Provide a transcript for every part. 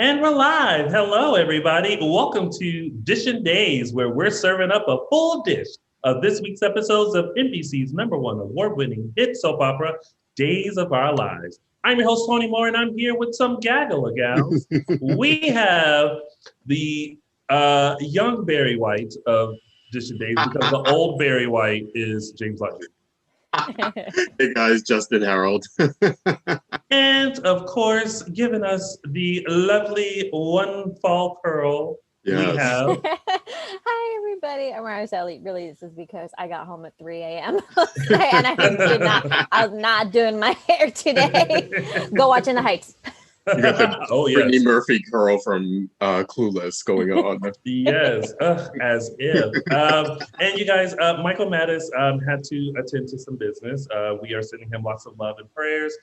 And we're live. Hello, everybody. Welcome to Dishin Days, where we're serving up a full dish of this week's episodes of NBC's #1 award-winning hit soap opera, Days of Our Lives. I'm your host, Tony Moore, and I'm here with some gaggle of gals. We have the young Barry White of Dishin Days because the old Barry White is James Lott Jr. Hey guys, Justin Hareld. And of course, giving us the lovely one fall curl, we have. Hi everybody, I'm Araceli. Really, this is because I got home at 3 a.m. and I was not doing my hair today. Go watch In the Heights. You got the Brittany Murphy curl from Clueless going on. Yes, as if. And you guys, Michael Mattis had to attend to some business. We are sending him lots of love and prayers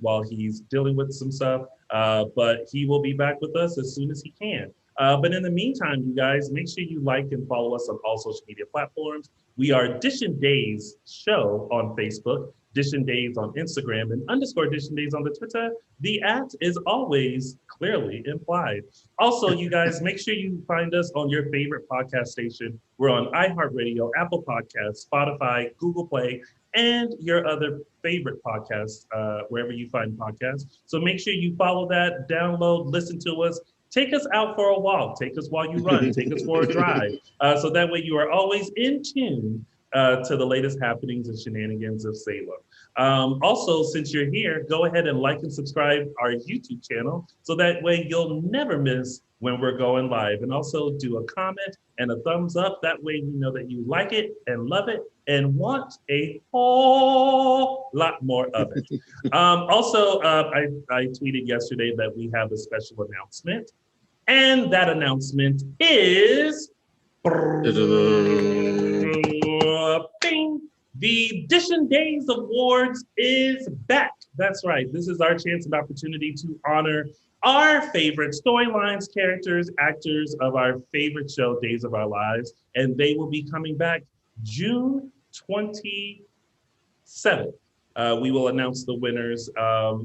while he's dealing with some stuff. But he will be back with us as soon as he can. But in the meantime, you guys, make sure you like and follow us on all social media platforms. We are Dishin Days Show on Facebook, Dishin Days on Instagram, and _Dishin Days on the Twitter. The @ is always clearly implied. Also, you guys, make sure you find us on your favorite podcast station. We're on iHeartRadio, Apple Podcasts, Spotify, Google Play, and your other favorite podcasts, wherever you find podcasts. So make sure you follow that, download, listen to us. Take us out for a walk. Take us while you run. Take us for a drive. So that way you are always in tune to the latest happenings and shenanigans of Salem. Also, since you're here, go ahead and like and subscribe our YouTube channel so that way you'll never miss when we're going live. And also do a comment and a thumbs up. That way we know that you like it and love it and want a whole lot more of it. Also, I tweeted yesterday that we have a special announcement. And that announcement is... Bing! The Dishin Days Awards is back. That's right. This is our chance and opportunity to honor our favorite storylines, characters, actors of our favorite show, Days of Our Lives. And they will be coming back June 27th. We will announce the winners.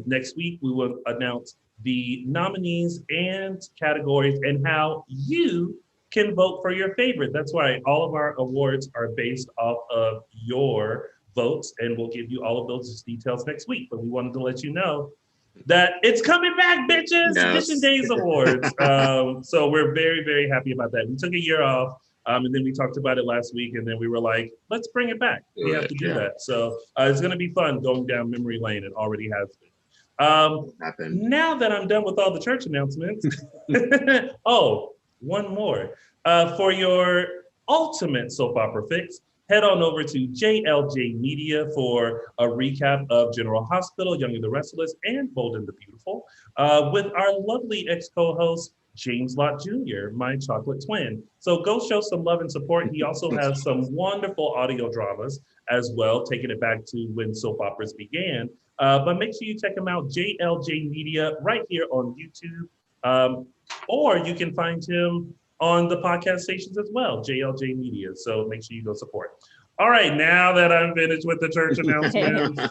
Next week, we will announce the nominees and categories and how you can vote for your favorite. That's why all of our awards are based off of your votes, and we'll give you all of those details next week. But we wanted to let you know that it's coming back, bitches. Yes. Dishin Days Awards. So we're very, very happy about that. We took a year off, and then we talked about it last week, and then we were like, let's bring it back. We have to do that. So it's going to be fun going down memory lane. It already has been. Now that I'm done with all the church announcements, one more. For your ultimate soap opera fix, head on over to JLJ Media for a recap of General Hospital, Young and the Restless, and Bold and the Beautiful, with our lovely ex-co-host, James Lott Jr., my chocolate twin. So go show some love and support. He also has some wonderful audio dramas as well, taking it back to when soap operas began. But make sure you check him out, JLJ Media, right here on YouTube. Or you can find him on the podcast stations as well, JLJ Media. So make sure you go support. All right, now that I'm finished with the church announcements,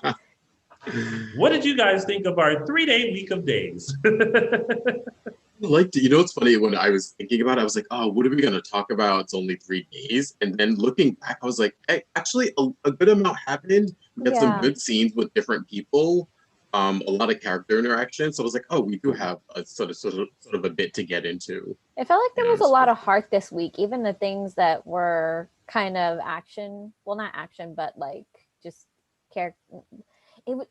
what did you guys think of our 3-day week of days? It's funny, when I was thinking about it, I was like, oh, what are we going to talk about? It's only 3 days. And then looking back, I was like, hey, actually, a good amount happened. We had some good scenes with different people, a lot of character interaction. So I was like, oh, we do have a sort of a bit to get into. It felt like there was a lot of heart this week, even the things that were kind of action. Well, not action, but like just character. It would,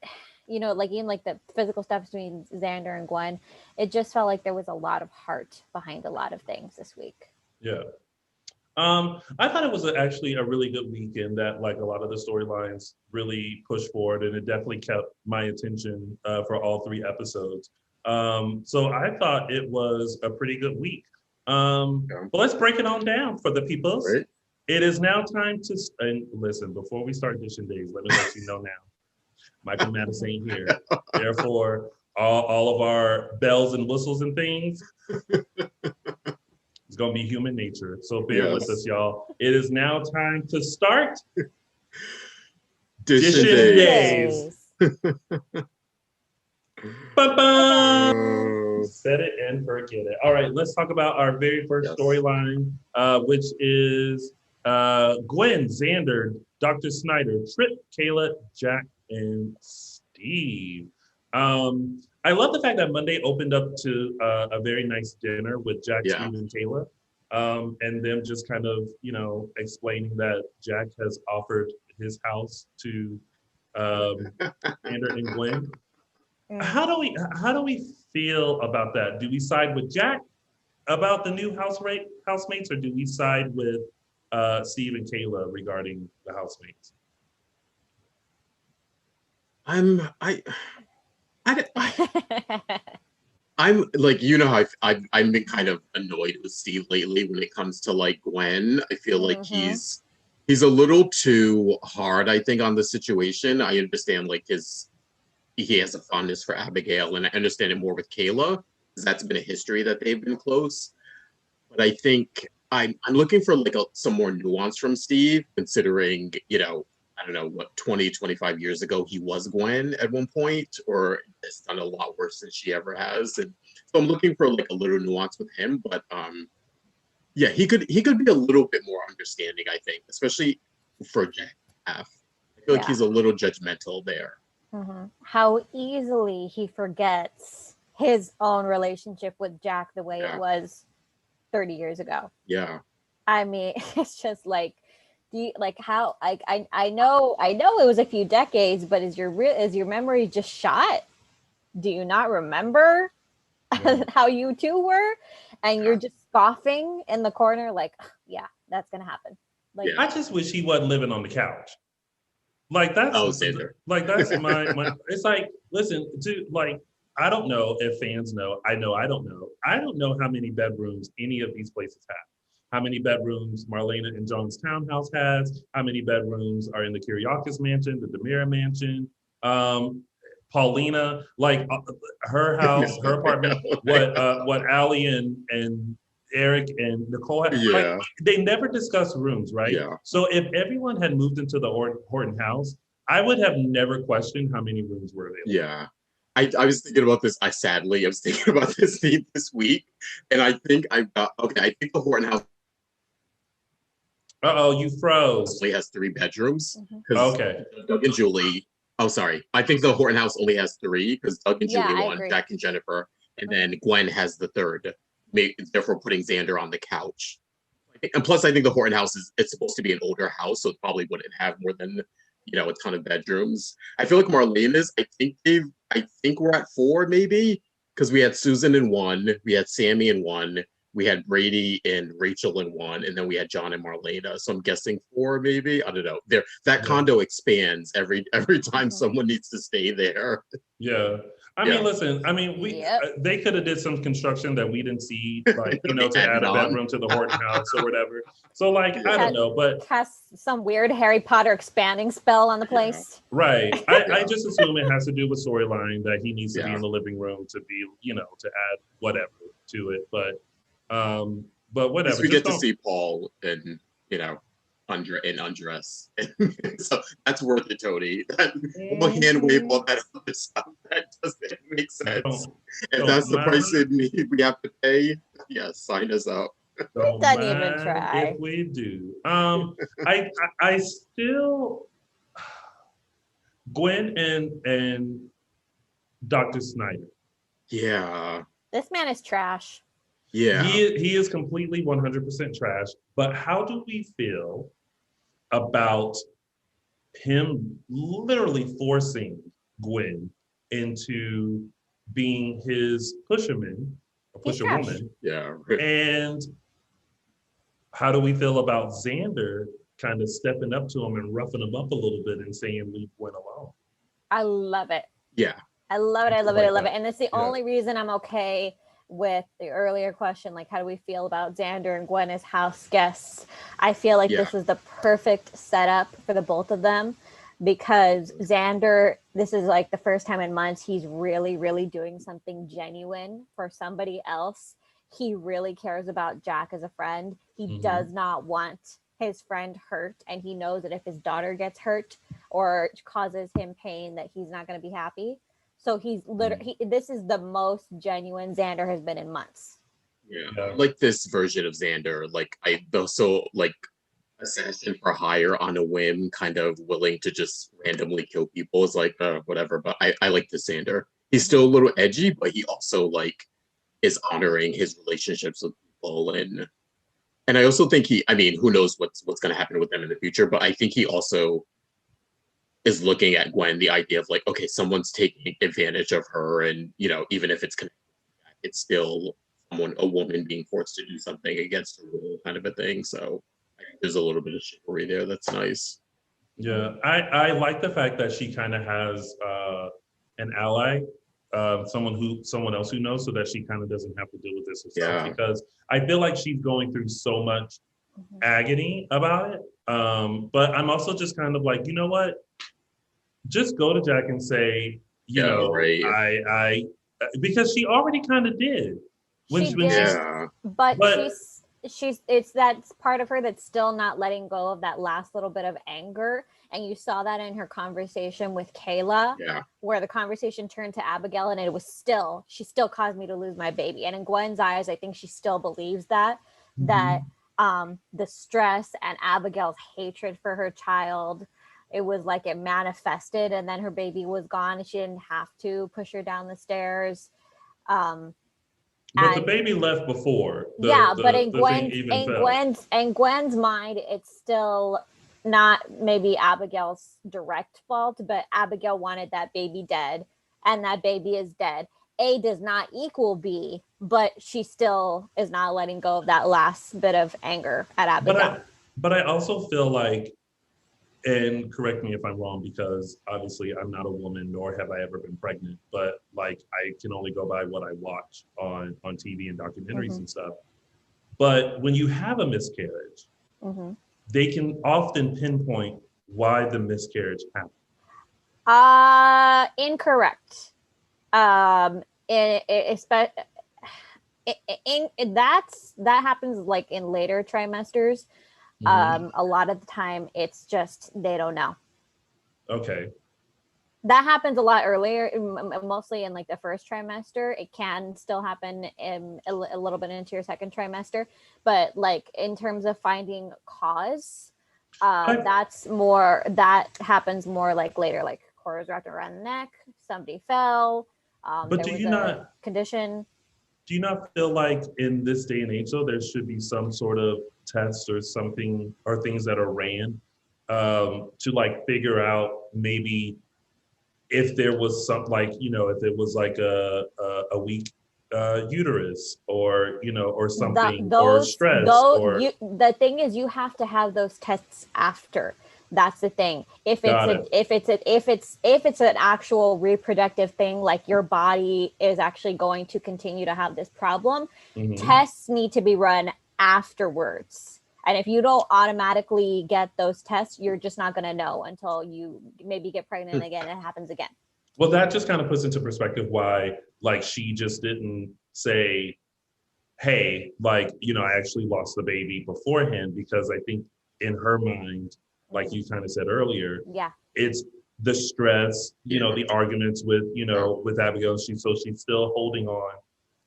like even like the physical stuff between Xander and Gwen, it just felt like there was a lot of heart behind a lot of things this week. Yeah. I thought it was actually a really good weekend that like a lot of the storylines really pushed forward, and it definitely kept my attention for all 3 episodes. So I thought it was a pretty good week. But let's break it on down for the peoples. Right. It is now time to, and listen, before we start Dishin Days, let me let you know now. Michael Mattis ain't here. Therefore, all of our bells and whistles and things, it's going to be human nature. So bear with us, y'all. It is now time to start Dishin Days. Ba-ba! Set it and forget it. All right, let's talk about our very first storyline, which is Gwen, Xander, Dr. Snyder, Tripp, Kayla, Jack, and Steve. I love the fact that Monday opened up to a very nice dinner with Jack, Steve, and Kayla. And them just kind of, explaining that Jack has offered his house to Xander and Gwen. How do we feel about that? Do we side with Jack about the new housemates, or do we side with Steve and Kayla regarding the housemates? I'm like, I've been kind of annoyed with Steve lately when it comes to like Gwen. I feel like he's a little too hard, I think, on the situation. I understand like he has a fondness for Abigail, and I understand it more with Kayla, because that's been a history that they've been close. But I think I'm looking for like some more nuance from Steve, considering, I don't know, what, 20, 25 years ago, he was Gwen at one point, or has done a lot worse than she ever has. And so I'm looking for like a little nuance with him, but he could be a little bit more understanding, I think, especially for Jack. I feel like he's a little judgmental there. How easily he forgets his own relationship with Jack the way it was 30 years ago. Yeah. I mean, it's just like, how I know it was a few decades, but is your memory just shot? Do you not remember how you two were? And you're just scoffing in the corner like, yeah, that's gonna happen. Like, I just wish he wasn't living on the couch. Like that's Xander. Like that's my it's like, listen, I don't know if fans know. I know I don't know. I don't know how many bedrooms any of these places have. How many bedrooms Marlena and John's townhouse has, how many bedrooms are in the Kiriakis mansion, the Demira mansion, Paulina, like her house, her apartment, what Allie and Eric and Nicole had, like, they never discussed rooms, right? Yeah. So if everyone had moved into the Horton house, I would have never questioned how many rooms were available. Yeah. I was thinking about this. I was thinking about this week, and I think I think the Horton house. You froze. Only has 3 bedrooms. Okay. Doug and Julie. Oh, sorry. I think the Horton house only has 3 because Doug and Julie won, Jack and Jennifer, and then Gwen has the 3rd. Therefore, putting Xander on the couch. And plus, I think the Horton house it's supposed to be an older house, so it probably wouldn't have more than a ton of bedrooms. I feel like Marlena's. I think we're at 4 maybe, because we had Susan in 1, we had Sami in 1. We had Brady and Rachel in 1, and then we had John and Marlena. So I'm guessing 4, maybe. I don't know. That condo expands every time someone needs to stay there. Yeah. I mean, listen. I mean, they could have did some construction that we didn't see, like to add a bedroom to the Horton house or whatever. So like, I don't know, but cast some weird Harry Potter expanding spell on the place. Right. I just assume it has to do with storyline that he needs to be in the living room to be, to add whatever to it, but whatever. We get to see Paul in undress. So that's worth it, Tony. That hand wave on that other stuff, that doesn't make sense. If that's the price we have to pay, sign us up. Don't even try. If we do. I still Gwen and Dr. Snyder. Yeah. This man is trash. Yeah. He is completely 100% trash. But how do we feel about him literally forcing Gwen into being his pusherwoman? Yeah. And how do we feel about Xander kind of stepping up to him and roughing him up a little bit and saying, leave Gwen alone? I love it. Yeah. I love it. I love it. And it's the only reason I'm okay with the earlier question, like, how do we feel about Xander and Gwen as house guests? I feel like this is the perfect setup for the both of them, because Xander, this is like the first time in months he's really, really doing something genuine for somebody else. He really cares about Jack as a friend. He does not want his friend hurt, and he knows that if his daughter gets hurt or causes him pain, that he's not going to be happy. So he's literally, this is the most genuine Xander has been in months. Yeah. Like this version of Xander, like assassin for hire on a whim, kind of willing to just randomly kill people is like whatever. But I like this Xander. He's still a little edgy, but he also like is honoring his relationships with people, and I also think who knows what's going to happen with them in the future, but I think he also is looking at Gwen, the idea of like, okay, someone's taking advantage of her, and even if it's still a woman being forced to do something against her will, kind of a thing. So I think there's a little bit of chivalry there that's nice. Yeah, I like the fact that she kind of has an ally, someone else who knows, so that she kind of doesn't have to deal with this herself. Because I feel like she's going through so much agony about it. But I'm also just kind of like, you know what? Just go to Jack and say, I because she already kind of did. But she's it's that part of her that's still not letting go of that last little bit of anger, and you saw that in her conversation with Kayla, where the conversation turned to Abigail, and it was she still caused me to lose my baby. And in Gwen's eyes, I think she still believes that the stress and Abigail's hatred for her child, it was like it manifested, and then her baby was gone and she didn't have to push her down the stairs. But the baby left before. But in Gwen's mind, it's still not maybe Abigail's direct fault, but Abigail wanted that baby dead, and that baby is dead. A does not equal B, but she still is not letting go of that last bit of anger at Abigail. But I also feel like, and correct me if I'm wrong, because obviously I'm not a woman, nor have I ever been pregnant, but like I can only go by what I watch on TV and documentaries and stuff. But when you have a miscarriage, they can often pinpoint why the miscarriage happened. Incorrect. That happens like in later trimesters. A lot of the time it's just they don't know. Okay. That happens a lot earlier, mostly in like the first trimester. It can still happen in a little bit into your second trimester, but like in terms of finding cause, that happens more like later, like cords wrapped around the neck, somebody fell, but do you not condition. Do you not feel like in this day and age, though, there should be some sort of test or something, or things that are ran to like figure out maybe if there was some, like, if it was like a weak uterus, or or something, or stress, the thing is, you have to have those tests after. That's the thing. If it's an actual reproductive thing, like your body is actually going to continue to have this problem, tests need to be run afterwards. And if you don't automatically get those tests, you're just not going to know until you maybe get pregnant again and it happens again. Well, that just kind of puts into perspective why, like, she just didn't say, hey, like, I actually lost the baby beforehand, because I think in her mind, like you kind of said earlier, it's the stress, the arguments with Abigail. She's still holding on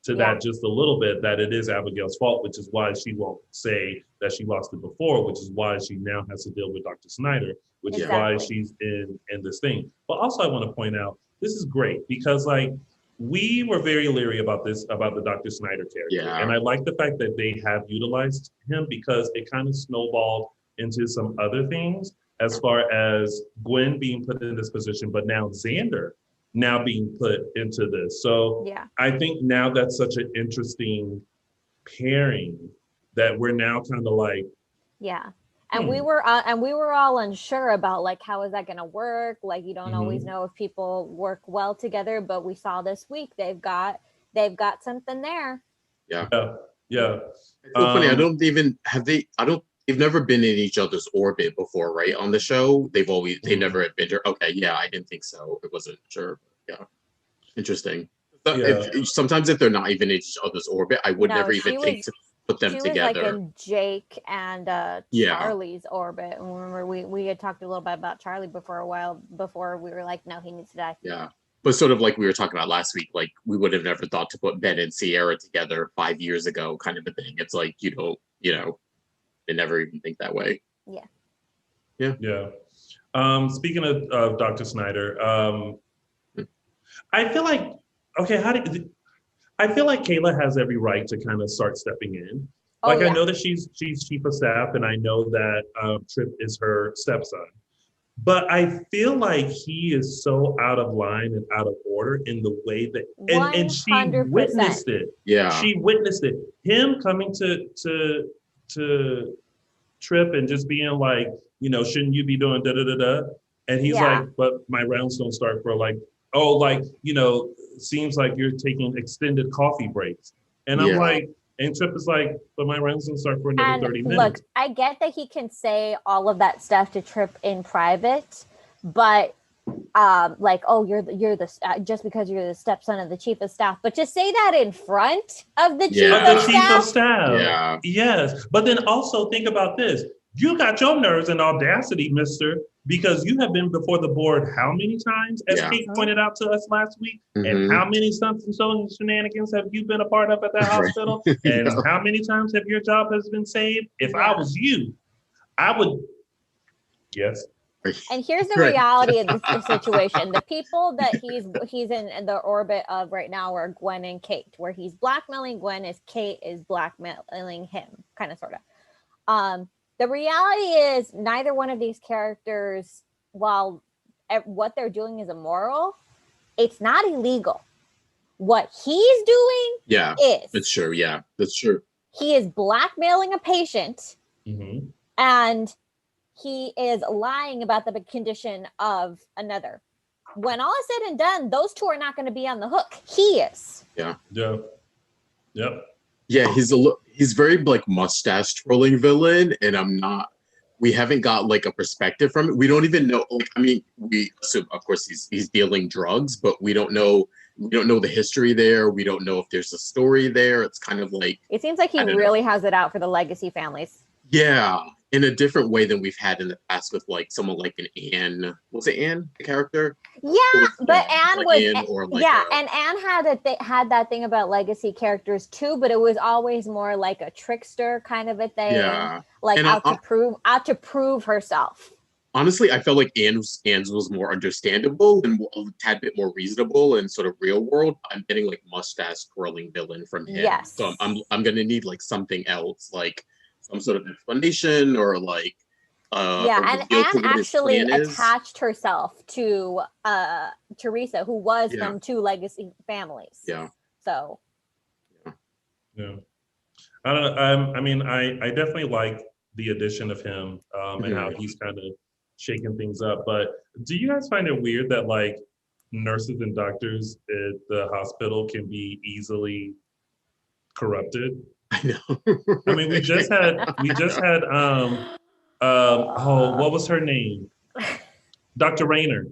to that just a little bit, that it is Abigail's fault, which is why she won't say that she lost it before, which is why she now has to deal with Dr. Snyder, which is why she's in this thing. But also I want to point out, this is great, because like we were very leery about the Dr. Snyder character. Yeah. And I like the fact that they have utilized him, because it kind of snowballed into some other things, as far as Gwen being put in this position, but now Xander now being put into this. So I think now that's such an interesting pairing that we're now kind of like, and we were all unsure about like, how is that going to work? Like, you don't always know if people work well together, but we saw this week they've got something there. Yeah. It's so funny. They've never been in each other's orbit before, right? On the show, they never have been. Okay, yeah, I didn't think so. It wasn't sure. Yeah, interesting. Sometimes if they're not even in each other's orbit, I would never even think to put them together. She was like in Jake and Charlie's orbit. And remember, we had talked a little bit about Charlie before we were like, no, he needs to die. Yeah. But sort of like we were talking about last week, like we would have never thought to put Ben and Sierra together 5 years ago, kind of a thing. It's like they never even think that way. Yeah. Speaking of Dr. Snyder, I feel like I feel like Kayla has every right to kind of start stepping in. I know that she's chief of staff, and I know that Tripp is her stepson. But I feel like he is so out of line and out of order in the way that, and she 100%. witnessed it. Yeah, she witnessed it. Him coming to Tripp and just being like, shouldn't you be doing da da da da? And he's like, but my rounds don't start for seems like you're taking extended coffee breaks. And I'm like, and Tripp is like, but my rounds don't start for another 30 minutes. Look, I get that he can say all of that stuff to Tripp in private, but you're the just because you're the stepson of the chief of staff, but just say that in front of the chief of staff. Yeah. Yes. But then also think about this. You got your nerves and audacity, mister, because you have been before the board how many times, as Kate pointed out to us last week, and how many stunts and so shenanigans have you been a part of at that hospital? And how many times have your job has been saved? If I was you, I would, yes. And here's the reality of the situation. The people that he's in the orbit of right now are Gwen and Kate, where he's blackmailing Gwen as Kate is blackmailing him, kind of, sort of. The reality is neither one of these characters, while what they're doing is immoral, it's not illegal. What he's doing is. That's true. Yeah, that's true. He is blackmailing a patient and he is lying about the condition of another. When all is said and done, those two are not going to be on the hook. He is. Yeah. Yep. Yeah, he's very like mustache twirling villain, and we haven't got like a perspective from it. We don't even know. We assume, of course, he's dealing drugs, but we don't know the history there. We don't know if there's a story there. It's kind of like, it seems like he really has it out for the legacy families. Yeah, in a different way than we've had in the past with like someone like an Anne. Was it Anne, the character? Yeah, but Anne was and Anne had that thing about legacy characters too, but it was always more like a trickster kind of a thing. Yeah, like out to prove herself. Honestly, I felt like Anne's was more understandable and a tad bit more reasonable and sort of real world. I'm getting like mustache twirling villain from him. Yes. So I'm gonna need like something else, like some sort of explanation or like and Anne actually attached herself to Teresa, who was from two legacy families. Yeah. So. Yeah. I definitely like the addition of him and how he's kind of shaking things up. But do you guys find it weird that like nurses and doctors at the hospital can be easily corrupted? I know. I mean, we just had what was her name? Dr. Rayner.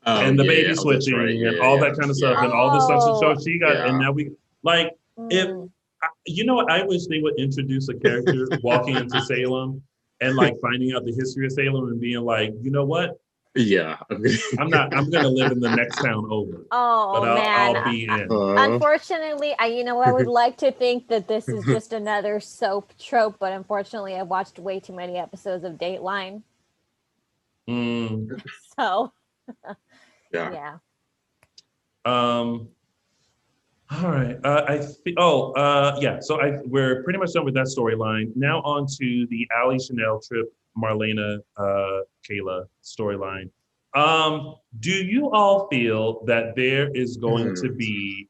And the baby switching and all that kind of stuff and all the stuff she got. And now we like I wish they would introduce a character walking into Salem and like finding out the history of Salem and being like, you know what? Yeah. I'm gonna live in the next town over. Oh, but man. I'll be in. Unfortunately, I would like to think that this is just another soap trope, but unfortunately I've watched way too many episodes of Dateline. So yeah. All right. So we're pretty much done with that storyline. Now on to the Allie, Chanel, Tripp, Marlena, Kayla storyline. Do you all feel that there is going to be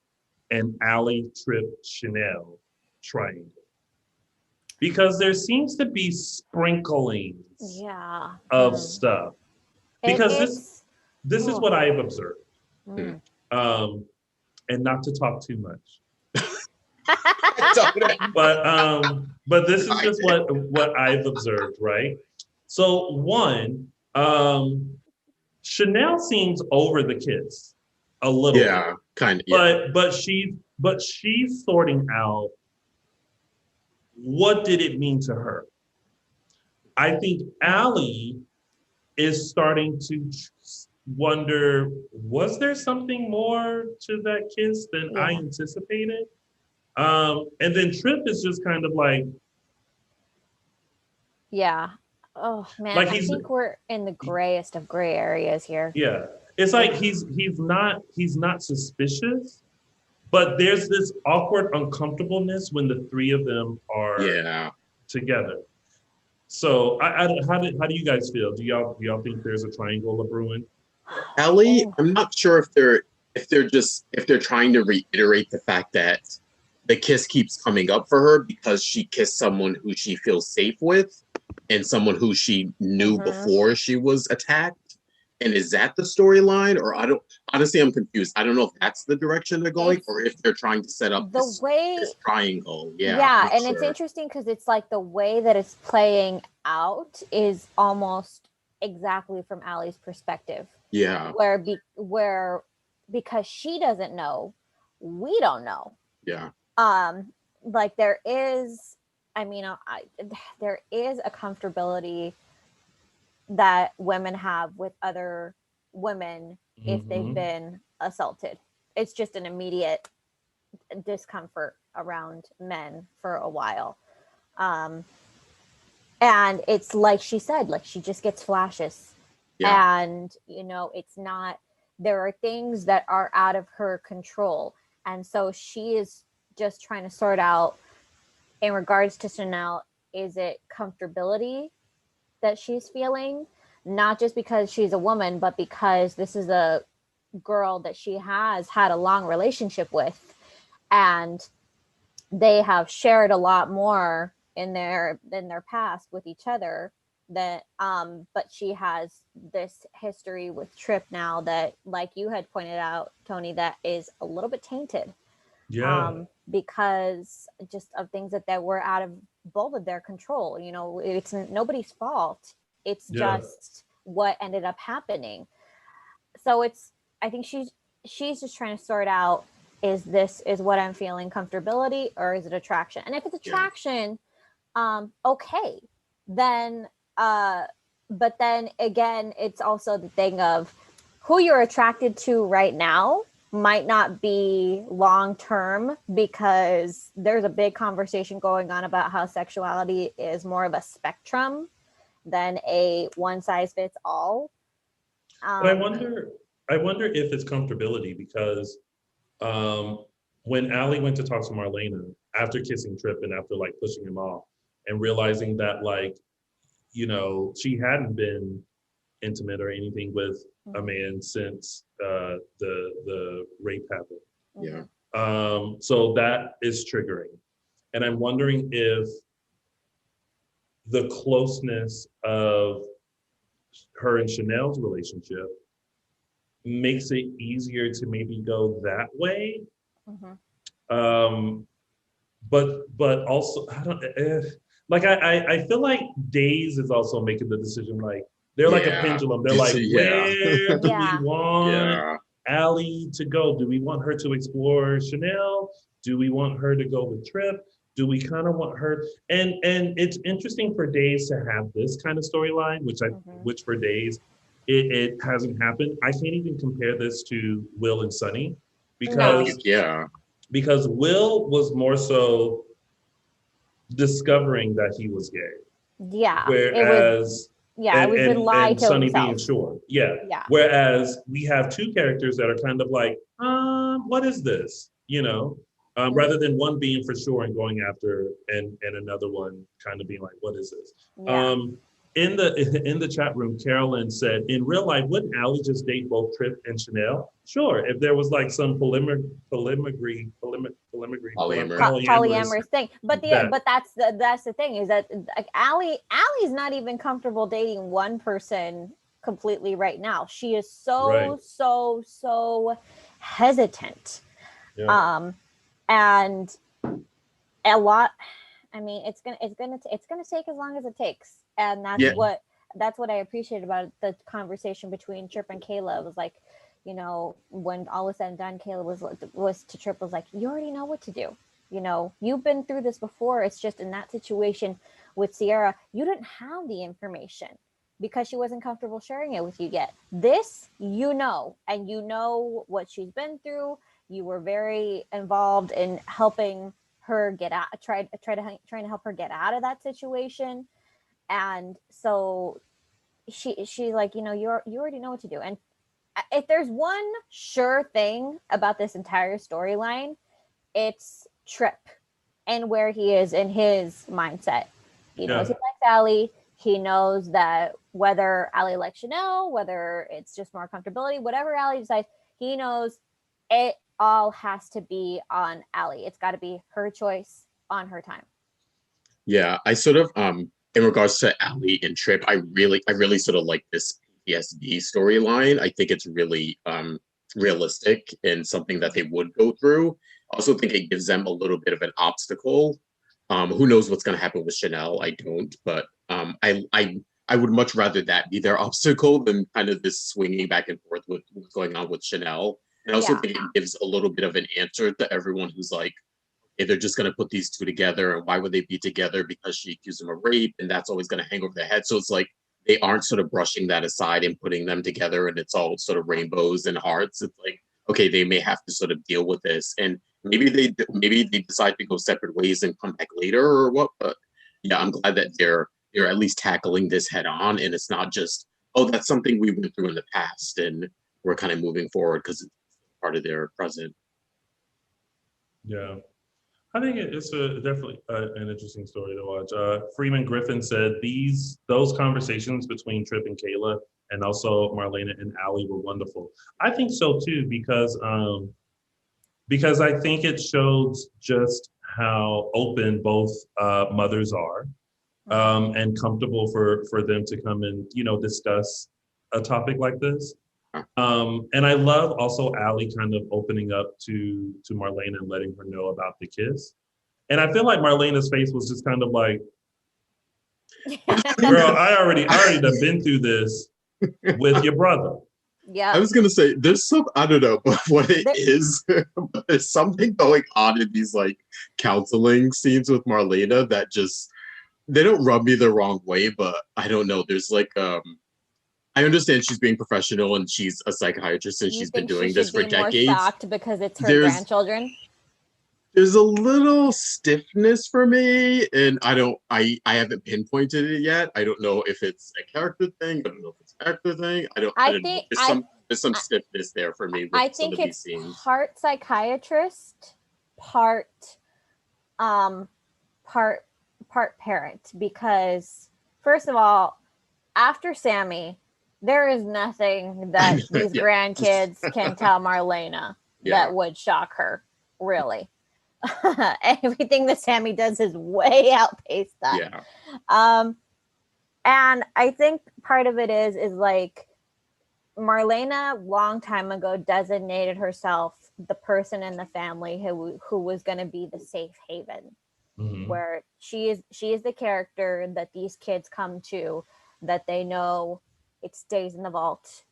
an Allie, Tripp, Chanel triangle? Because there seems to be sprinklings of stuff. Because this is what I have observed. And not to talk too much. But this is just what I've observed, right? So one, Chanel seems over the kiss a little bit. Kind of. Yeah. But she's sorting out what did it mean to her. I think Allie is starting to wonder, was there something more to that kiss than I anticipated? And then Tripp is just kind of like, yeah. Oh man, like I think we're in the grayest of gray areas here. Yeah, it's like he's not suspicious, but there's this awkward uncomfortableness when the three of them are together. So how do you guys feel? Do y'all think there's a triangle of brewing? Allie, I'm not sure if they're trying to reiterate the fact that the kiss keeps coming up for her because she kissed someone who she feels safe with and someone who she knew before she was attacked. And is that the storyline? Or I'm confused. I don't know if that's the direction they're going or if they're trying to set up this triangle. Yeah, and it's interesting because it's like the way that it's playing out is almost exactly from Allie's perspective. Yeah. Where because she doesn't know, we don't know. Yeah. Like there is there is a comfortability that women have with other women if they've been assaulted. It's just an immediate discomfort around men for a while. And it's like she said, like she just gets flashes. Yeah. And, it's not, there are things that are out of her control. And so she is just trying to sort out in regards to Chanel, is it comfortability that she's feeling? Not just because she's a woman, but because this is a girl that she has had a long relationship with. And they have shared a lot more in their past with each other that but she has this history with Tripp now that, like you had pointed out, Tony, that is a little bit tainted. Because just of things that were out of both of their control. It's nobody's fault. It's just what ended up happening. So I think she's just trying to sort out, is what I'm feeling comfortability or is it attraction? And if it's attraction, okay, then but then again, it's also the thing of who you're attracted to right now might not be long term, because there's a big conversation going on about how sexuality is more of a spectrum than a one size fits all. But I wonder if it's comfortability, because when Allie went to talk to Marlena after kissing Tripp and after like pushing him off and realizing that she hadn't been intimate or anything with a man since the rape happened. Yeah. So that is triggering. And I'm wondering if the closeness of her and Chanel's relationship makes it easier to maybe go that way. But also, I don't I feel like Days is also making the decision, like they're like a pendulum. They're like, where do we want Allie to go? Do we want her to explore Chanel? Do we want her to go with Tripp? Do we kind of want her? And it's interesting for Days to have this kind of storyline, which for Days, it hasn't happened. I can't even compare this to Will and Sunny, because Will was more so discovering that he was gay. Yeah. Whereas it was been lied to Sunny himself. being sure. Yeah. Whereas we have two characters that are kind of like, what is this? Rather than one being for sure and going after and another one kind of being like, what is this? Yeah. In the chat room, Carolyn said, in real life, wouldn't Allie just date both Tripp and Chanel? Sure, if there was like some polyamorous thing. But that's the thing, is that like Allie's not even comfortable dating one person completely right now. She is so hesitant. Yeah. And a lot. I mean, it's gonna take as long as it takes, and that's what I appreciate about the conversation between Tripp and Kayla. It was like, when all was said and done, Kayla was to Tripp was like, you already know what to do. You've been through this before. It's just in that situation with Sierra, you didn't have the information. because she wasn't comfortable sharing it with you yet. This, you know, and you know what she's been through. You were very involved in helping her get out, trying to help her get out of that situation. And so she's like, you know, you already know what to do. And if there's one sure thing about this entire storyline, it's Tripp and where he is in his mindset. He knows he likes Allie. He knows that whether Allie likes Chanel, whether it's just more comfortability, whatever Allie decides, he knows it all has to be on Allie. It's got to be her choice on her time. Yeah, I sort of in regards to Allie and Tripp, I really sort of like this PTSD storyline. I think it's really realistic and something that they would go through. I also think it gives them a little bit of an obstacle. Who knows what's going to happen with Chanel? I don't, but I would much rather that be their obstacle than kind of this swinging back and forth with what's going on with Chanel. And I also think it gives a little bit of an answer to everyone who's like, hey, they're just going to put these two together, and why would they be together? Because she accused him of rape, and that's always going to hang over their head. So it's like they aren't sort of brushing that aside and putting them together, and it's all sort of rainbows and hearts. It's like, okay, they may have to sort of deal with this, and maybe they decide to go separate ways and come back later or what. But yeah, I'm glad that they're at least tackling this head on, and it's not just, oh, that's something we went through in the past, and we're kind of moving forward because it's part of their present. Yeah. I think it's definitely an interesting story to watch. Freeman Griffin said those conversations between Tripp and Kayla, and also Marlena and Allie, were wonderful. I think so too, because I think it shows just how open both mothers are, and comfortable for them to come and, you know, discuss a topic like this. And I love also Allie kind of opening up to Marlena and letting her know about the kiss. And I feel like Marlena's face was just kind of like, girl, I already done been through this with your brother. Yeah. I was gonna say there's some, I don't know what it is, but there's something going on in these like counseling scenes with Marlena that just, they don't rub me the wrong way, but I don't know. There's like I understand she's being professional and she's a psychiatrist and she's been doing this for decades. More shocked because it's her grandchildren. There's a little stiffness for me, and I haven't pinpointed it yet. I don't know if it's a character thing. I don't know if it's an actor thing. I think there's some stiffness there for me. I think it's part psychiatrist, part parent, because first of all, after Sami, there is nothing that these grandkids can tell Marlena that would shock her, really. Everything that Sami does is way outpaced that. And I think part of it is like Marlena long time ago designated herself the person in the family who was going to be the safe haven, where she is the character that these kids come to, that they know it stays in the vault.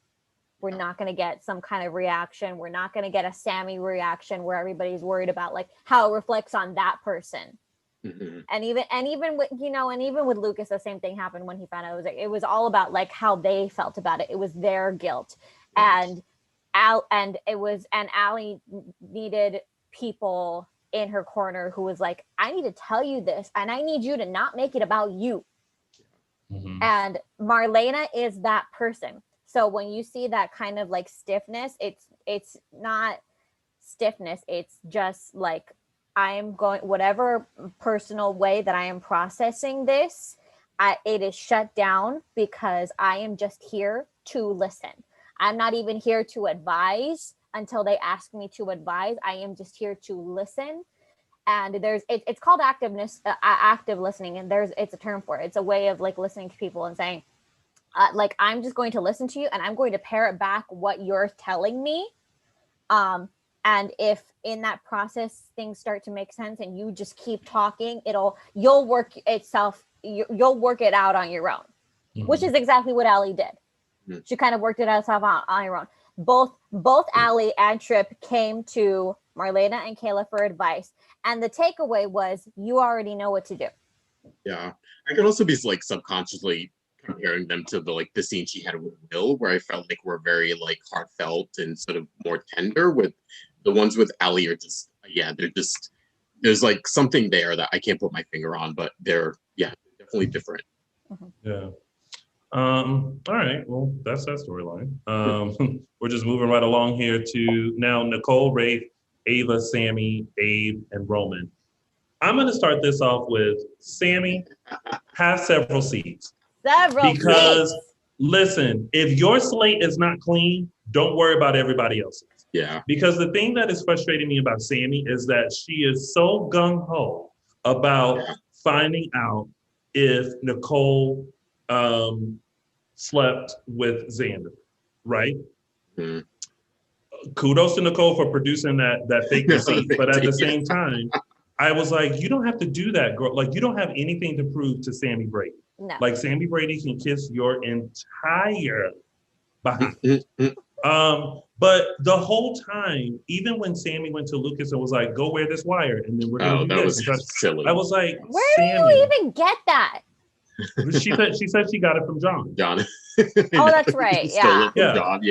We're not going to get some kind of reaction. We're not going to get a Sami reaction where everybody's worried about like how it reflects on that person. And even with, you know, and even with Lucas, the same thing happened when he found out. It was all about like how they felt about it. It was their guilt, and Allie needed people in her corner who was like, I need to tell you this, and I need you to not make it about you. And Marlena is that person. So when you see that kind of like stiffness, it's not stiffness. It's just like, I'm going, whatever personal way that I am processing this, it is shut down because I am just here to listen. I'm not even here to advise until they ask me to advise. I am just here to listen. And it's called active listening, and it's a term for it. It's a way of like listening to people and saying, like, I'm just going to listen to you, and I'm going to parrot back what you're telling me. And if in that process things start to make sense, and you just keep talking, you'll work you'll work it out on your own, which is exactly what Allie did. She kind of worked it out on her own. Both Allie and Tripp came to Marlena and Kayla for advice, and the takeaway was, you already know what to do. Yeah, I can also be like subconsciously comparing them to the scene she had with Will, where I felt like were very like heartfelt and sort of more tender. With the ones with Allie are just they're just there's like something there that I can't put my finger on, but they're definitely different. Yeah. All right. Well, that's that storyline. We're just moving right along here to now Nicole, Rafe, Ava, Sami, Abe, and Roman. I'm going to start this off with Sami has several seats. Because listen, if your slate is not clean, don't worry about everybody else's. Yeah. Because the thing that is frustrating me about Sami is that she is so gung-ho about finding out if Nicole slept with Xander, right? Mm-hmm. Kudos to Nicole for producing that fake receipt, but at the same time, I was like, you don't have to do that, girl. Like, you don't have anything to prove to Sami Brady. No. Like, Sami Brady can kiss your entire behind. But the whole time, even when Sami went to Lucas and was like, go wear this wire, and then we're going to do this. Was silly. I was like, where do you even get that? She said she got it from John. Oh, that's right. Yeah. John,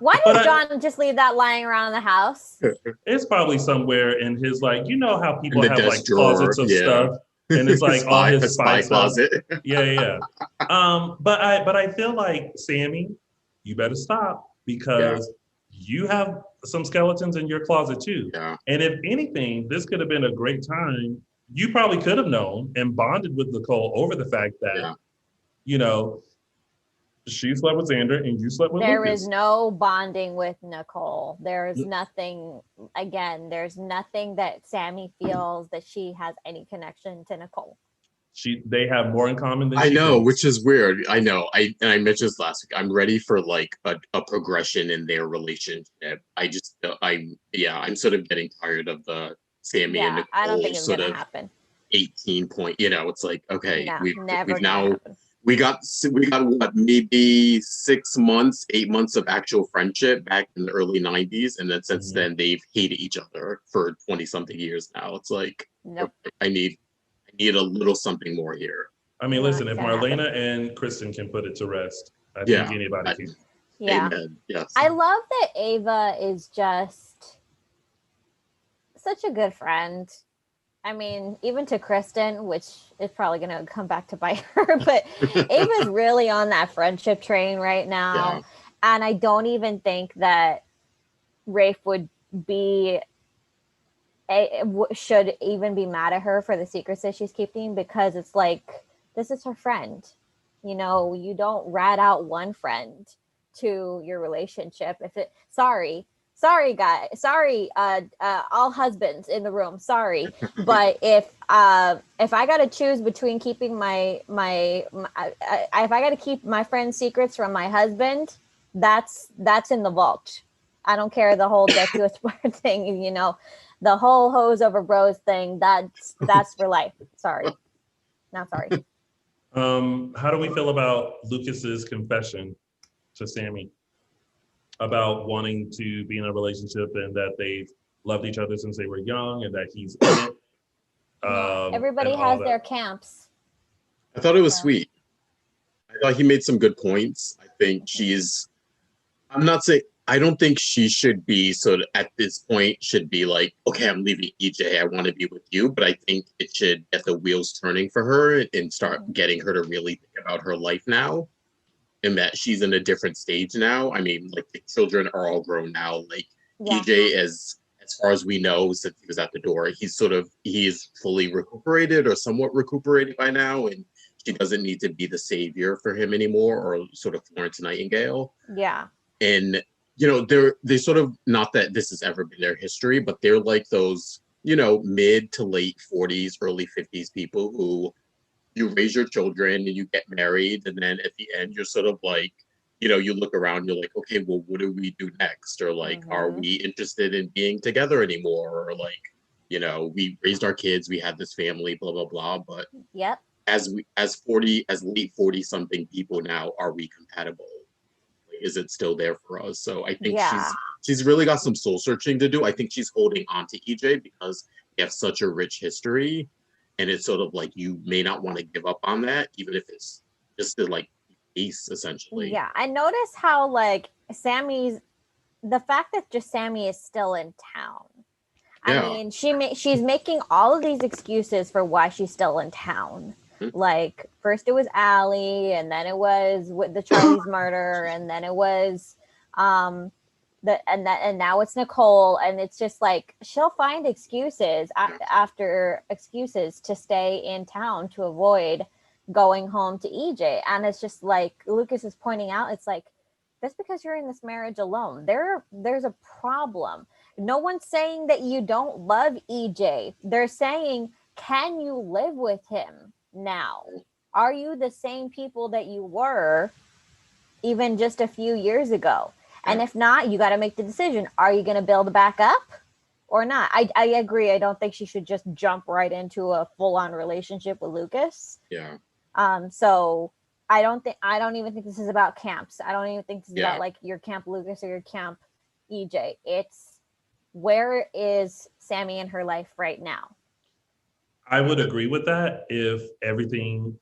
Why did John just leave that lying around the house? It's probably somewhere in his, like, you know how people have like drawer, closets of stuff, and it's like all his spy closet. Yeah. But I feel like, Sami, you better stop, because you have some skeletons in your closet too. Yeah. And if anything, this could have been a great time. You probably could have known and bonded with Nicole over the fact that, you know, she slept with Xander and you slept with Lucas. There is no bonding with Nicole. There is nothing, again, there's nothing that Sami feels that she has any connection to Nicole. They have more in common than I know, thinks. which is weird. I know. I mentioned this last week. I'm ready for like a progression in their relationship. I'm sort of getting tired of the Sami and Nicole I don't think it's sort gonna of happen. 18 point. It's like, okay, we've now happen. we got what, maybe 6 months, 8 months of actual friendship back in the early 90s, and then since then they've hated each other for 20 something years now. It's like, nope. I need a little something more here. I mean, listen, if Marlena and Kristen can put it to rest, I think anybody can. Yeah. Amen. Yes. I love that Ava is just such a good friend. I mean, even to Kristen, which is probably going to come back to bite her, but Ava's really on that friendship train right now. Yeah. And I don't even think that Rafe should even be mad at her for the secrets that she's keeping, because it's like, this is her friend. You know, you don't rat out one friend to your relationship. Sorry guys, all husbands in the room, sorry, but if I got to choose between keeping if I got to keep my friend's secrets from my husband, that's in the vault. I don't care the whole death to a thing, you know, the whole hose over bros thing, that's for life. Sorry. Not sorry. How do we feel about Lucas's confession to Sami about wanting to be in a relationship and that they've loved each other since they were young and that he's in it? Everybody has their camps. I thought it was sweet. I thought he made some good points. I think I don't think she should be sort of at this point should be like, okay, I'm leaving EJ, I want to be with you. But I think it should get the wheels turning for her and start getting her to really think about her life now, and that she's in a different stage now. I mean, like, the children are all grown now. Like, EJ, as far as we know, since he was at the door, he's fully recuperated or somewhat recuperated by now, and she doesn't need to be the savior for him anymore, or sort of Florence Nightingale. Yeah. And you know, they're sort of, not that this has ever been their history, but they're like those, you know, mid to late 40s, early 50s people who you raise your children and you get married, and then at the end you're sort of like, you know, you look around, you're like, okay, well, what do we do next? Or like, are we interested in being together anymore? Or like, you know, we raised our kids, we had this family, blah blah blah. But as late 40 something people now, are we compatible? Is it still there for us? So I think she's really got some soul searching to do. I think she's holding on to EJ because they have such a rich history, and it's sort of like, you may not want to give up on that, even if it's just to like ace, essentially. Yeah, I notice how like the fact that just Sami is still in town. I mean, she's making all of these excuses for why she's still in town. Mm-hmm. Like first it was Allie, and then it was with the Charlie's murder, and then it was and now it's Nicole, and it's just like she'll find excuses after excuses to stay in town to avoid going home to EJ. And it's just like Lucas is pointing out, it's like, just because you're in this marriage alone, there's a problem. No one's saying that you don't love EJ. They're saying, can you live with him now? Are you the same people that you were even just a few years ago? And if not, you got to make the decision. Are you going to build back up or not? I agree. I don't think she should just jump right into a full-on relationship with Lucas. Yeah. So I don't even think this is about camps. I don't even think this is about like your camp Lucas or your camp EJ. It's where is Sami in her life right now? I would agree with that if everything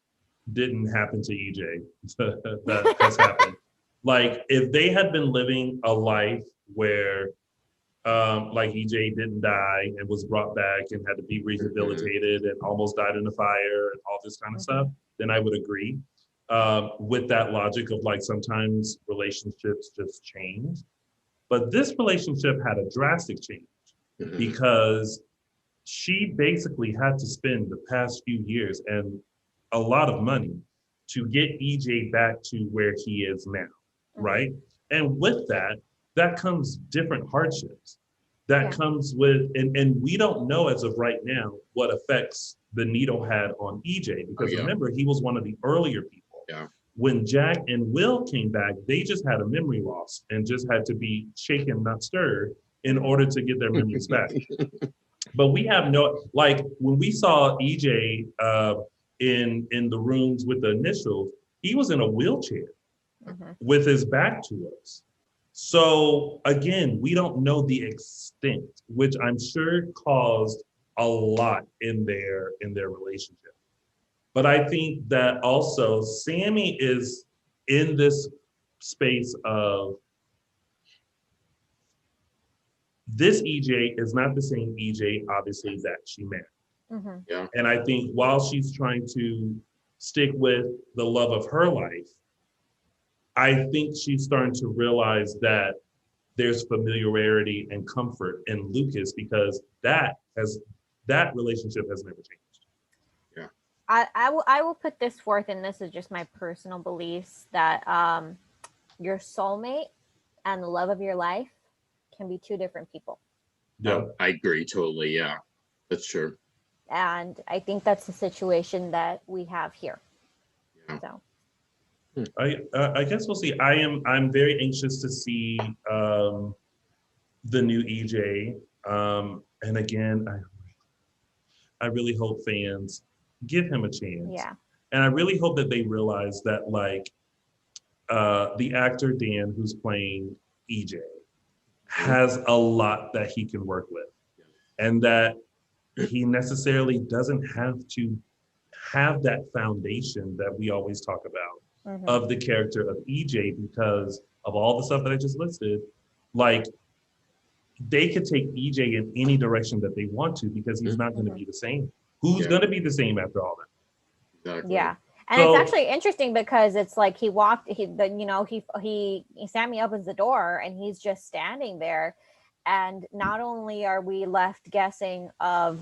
didn't happen to EJ that has happened. Like if they had been living a life where like EJ didn't die and was brought back and had to be rehabilitated and almost died in a fire and all this kind of stuff, then I would agree with that logic of like sometimes relationships just change. But this relationship had a drastic change because she basically had to spend the past few years and a lot of money to get EJ back to where he is now, right? And with that comes different hardships. That comes with, and we don't know as of right now what effects the needle had on EJ, because remember, he was one of the earlier people. Yeah. When Jack and Will came back, they just had a memory loss and just had to be shaken, not stirred, in order to get their memories back. But we have like when we saw EJ in the rooms with the initials, he was in a wheelchair with his back to us. So again, we don't know the extent, which I'm sure caused a lot in their relationship. But I think that also Sami is in this space of this EJ is not the same EJ, obviously, that she met. Yeah. And I think while she's trying to stick with the love of her life, I think she's starting to realize that there's familiarity and comfort in Lucas, because that relationship has never changed. I will put this forth, and this is just my personal beliefs, that your soulmate and the love of your life can be two different people. Yeah, I agree totally. Yeah, that's true. And I think that's the situation that we have here. Yeah. So I guess we'll see. I'm very anxious to see the new EJ. And again, I really hope fans give him a chance. Yeah. And I really hope that they realize that like the actor Dan, who's playing EJ, has a lot that he can work with, and that he necessarily doesn't have to have that foundation that we always talk about of the character of EJ, because of all the stuff that I just listed. Like, they could take EJ in any direction that they want to, because he's not going to be the same. Who's going to be the same after all that? Exactly. Yeah. And so, it's actually interesting because it's like Sami opens the door and he's just standing there. And not only are we left guessing of,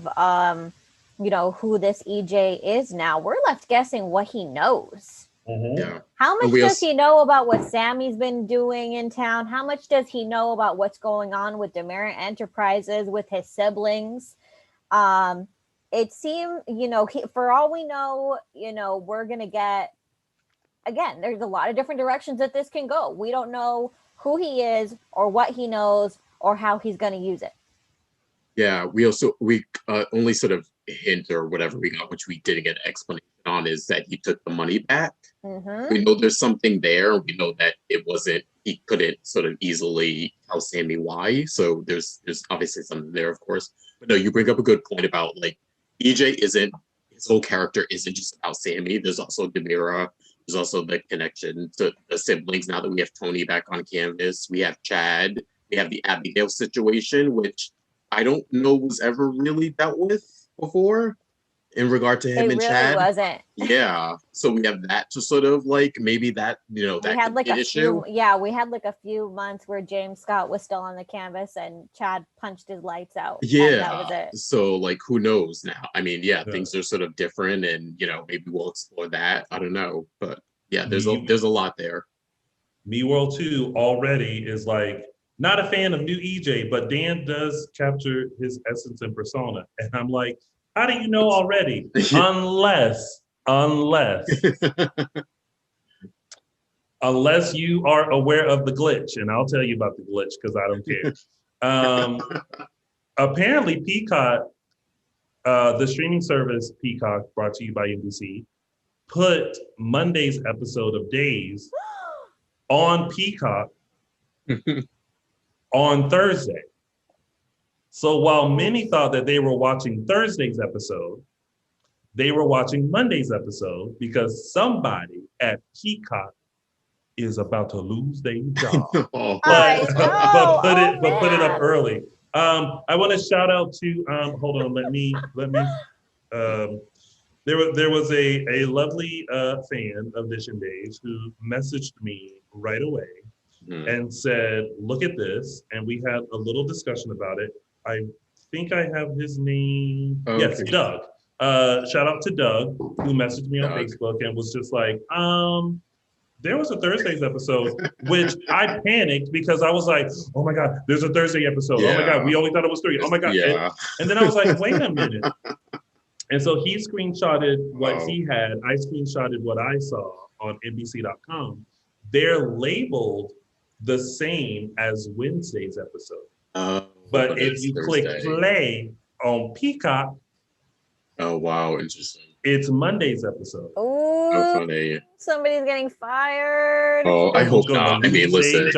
who this EJ is now, we're left guessing what he knows. Yeah. How much does he know about what Sami's been doing in town? How much does he know about what's going on with Demira Enterprises, with his siblings? It seemed, for all we know, we're going to get, again, there's a lot of different directions that this can go. We don't know who he is or what he knows or how he's going to use it. Yeah, we only sort of hint or whatever we got, which we didn't get an explanation on, is that he took the money back. We know there's something there. We know that he couldn't sort of easily tell Sami why. So there's obviously something there, of course. But no, you bring up a good point about like EJ his whole character isn't just about Sami. There's also Demira. There's also the connection to the siblings. Now that we have Tony back on canvas, we have Chad, we have the Abigail situation, which I don't know was ever really dealt with before in regard to him and really Chad. Wasn't. Yeah. So we have that to sort of like maybe that, that we had like a issue. We had like a few months where James Scott was still on the canvas and Chad punched his lights out. Yeah. And that was it. So like who knows now? I mean, things are sort of different and maybe we'll explore that. I don't know. But yeah, there's a lot there. Me World 2 already is like not a fan of new EJ, but Dan does capture his essence and persona. And I'm like, how do you know already? unless you are aware of the glitch. And I'll tell you about the glitch because I don't care. Apparently Peacock, the streaming service Peacock, brought to you by NBC, put Monday's episode of Days on Peacock on Thursday. So while many thought that they were watching Thursday's episode, they were watching Monday's episode because somebody at Peacock is about to lose their job. But put it up early. I want to shout out to hold on, let me there was a lovely fan of Dishin Days who messaged me right away and said, look at this. And we had a little discussion about it. I think I have his name. Okay. Yes, Doug. Shout out to Doug who messaged me on Facebook and was just like, there was a Thursday's episode, which I panicked because I was like, oh my God, there's a Thursday episode. Yeah. Oh my God, we only thought it was 3. Oh my God. Yeah. And then I was like, wait a minute. And so he screenshotted what he had. I screenshotted what I saw on NBC.com. They're labeled the same as Wednesday's episode. But if you click play on Peacock, oh wow, interesting. It's Monday's episode. Oh, funny. Somebody's getting fired. Oh, I hope not. I mean, listen.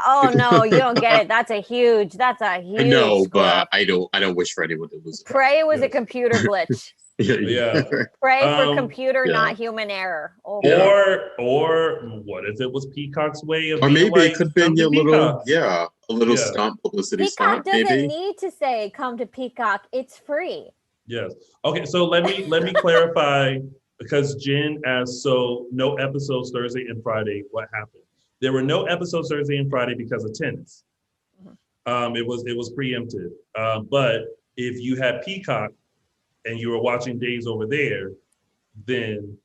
Oh no, you don't get it. That's a huge. I know, but I don't wish for anyone to lose it. Pray it was a computer glitch. Yeah. Pray for computer, not human error. Oh. Or what if it was Peacock's way of? Or maybe it could be a little stunt, publicity stunt. Peacock doesn't need to say come to Peacock. It's free. Yes. Okay. So let me clarify because Jen asked. So no episodes Thursday and Friday. What happened? There were no episodes Thursday and Friday because of tennis. Mm-hmm. It was preempted. But if you had Peacock and you were watching Days over there, then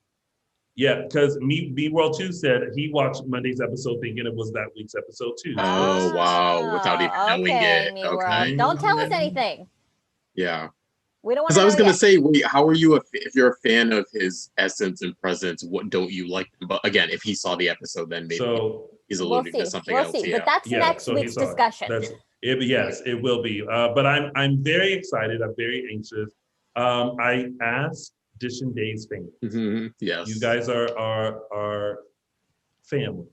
yeah, because B World 2 said he watched Monday's episode thinking it was that week's episode too. Oh wow! Without even knowing it. Okay. Don't tell us anything. Yeah. We don't want. Because I was gonna say, wait, how are you if you're a fan of his essence and presence? What don't you like? But again, if he saw the episode, then maybe he's alluding to something else. We'll see. But that's next week's discussion. Yes, it will be. But I'm very excited. I'm very anxious. I asked Dishin Days fans. Mm-hmm. Yes, you guys are family.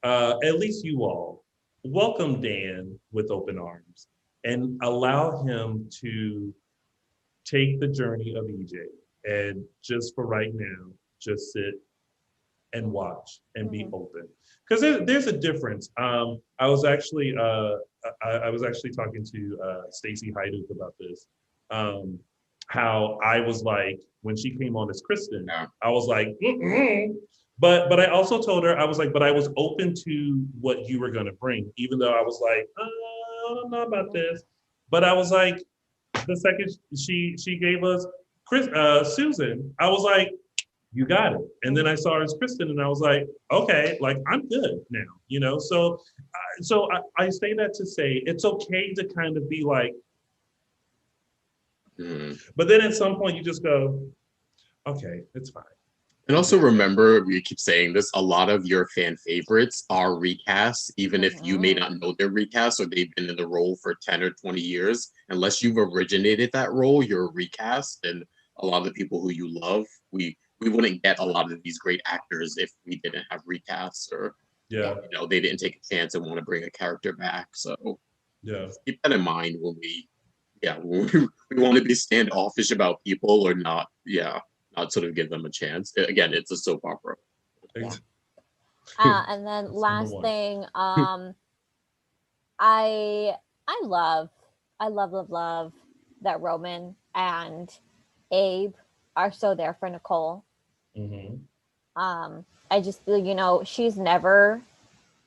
At least you all welcome Dan with open arms and allow him to take the journey of EJ and just for right now, just sit and watch and be open. Because there's a difference. I was actually talking to Stacey Haiduk about this. How I was like, when she came on as Kristen, I was like, but I also told her, I was like, but I was open to what you were gonna bring, even though I was like, I don't know about this. But I was like, the second she gave us Susan, I was like, you got it. And then I saw her as Kristen and I was like, okay, like I'm good now, So I say that to say it's okay to kind of be like, but then at some point you just go, okay, it's fine. And also remember, we keep saying this, a lot of your fan favorites are recasts, even if you may not know they're recasts or they've been in the role for 10 or 20 years. Unless you've originated that role, you're a recast. And a lot of the people who you love, we wouldn't get a lot of these great actors if we didn't have recasts or they didn't take a chance and want to bring a character back. So keep that in mind when we want to be standoffish about people or not sort of give them a chance. Again, it's a soap opera. Yeah. And then last thing, I love that Roman and Abe are so there for Nicole. I just feel, you know, she never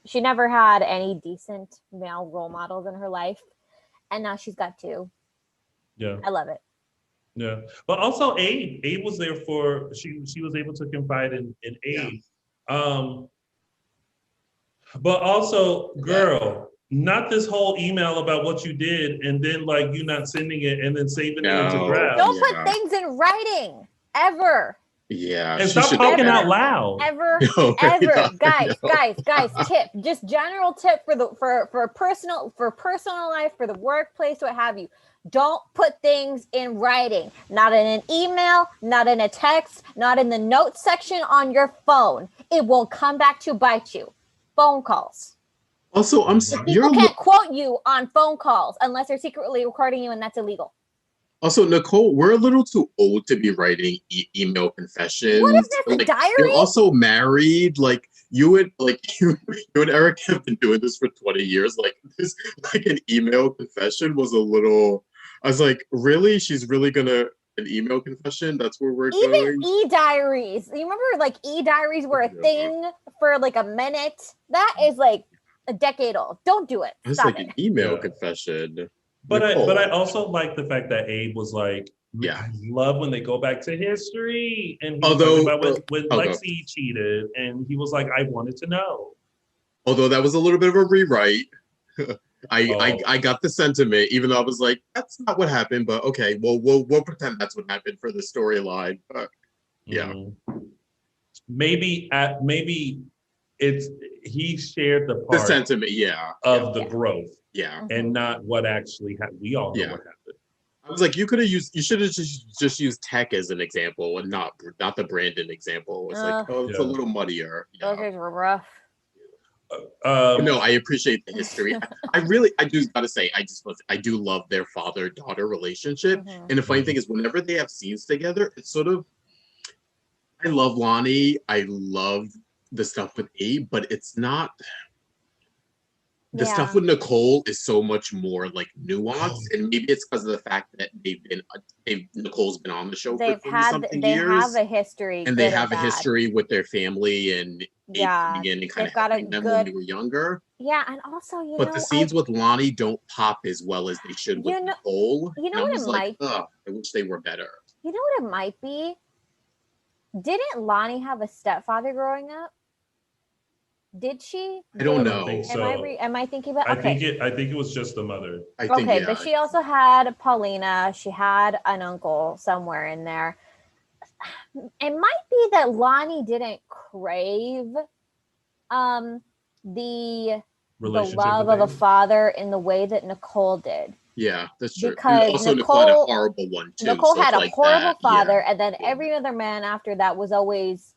had any decent male role models in her life, and now she's got two. Yeah, I love it. Yeah, but also Abe was there for she was able to confide in Abe. But also, girl, not this whole email about what you did and then like you not sending it and then saving it into draft. Don't put things in writing ever. Yeah, and stop talking out loud. Ever. Guys, tip. Just general tip for personal life, for the workplace, what have you. Don't put things in writing. Not in an email, not in a text, not in the notes section on your phone. It will come back to bite you. Phone calls. Also, people can't quote you on phone calls unless they're secretly recording you, and that's illegal. Also, Nicole, we're a little too old to be writing email confessions. What is this, a diary? You're also married. Like you and Eric have been doing this for 20 years. Like this, like an email confession was a little. I was like, really? She's really gonna an email confession? That's where we're going. Even e-diaries. You remember, like e-diaries were a thing for like a minute. That is like a decade old. Don't do it. It's like an email confession. But I also like the fact that Abe was like, I love when they go back to history. And he was talking about when Lexi cheated, and he was like, I wanted to know. Although that was a little bit of a rewrite. I got the sentiment, even though I was like, that's not what happened, but okay, we'll pretend that's what happened for the storyline. But yeah. Maybe it's he shared the part sentiment, of the growth. Yeah. And not what actually happened. We all know what happened. I was like, you should have just used Tech as an example and not the Brandon example. It's like, it's a little muddier. Those were rough. No, I appreciate the history. I do gotta say, I do love their father-daughter relationship. And the funny thing is, whenever they have scenes together, it's sort of, I love Lonnie. I love the stuff with Abe, but it's not. The stuff with Nicole is so much more like nuanced, and maybe it's because of the fact that Nicole's been on the show for 30-something years. They have a history, and they have a history with their family and coming in and kind of helping them when they were younger. Yeah, and also but the scenes with Lonnie don't pop as well as they should with Nicole. You know what it might be? I wish they were better. You know what it might be? Didn't Lonnie have a stepfather growing up? Did she? I don't know. Am I thinking about? I think it was just the mother. But she also had Paulina. She had an uncle somewhere in there. It might be that Lonnie didn't crave the love of a father in the way that Nicole did. Yeah, that's true. Because also, Nicole had a horrible one too. Nicole had a horrible father, and then every other man after that was always.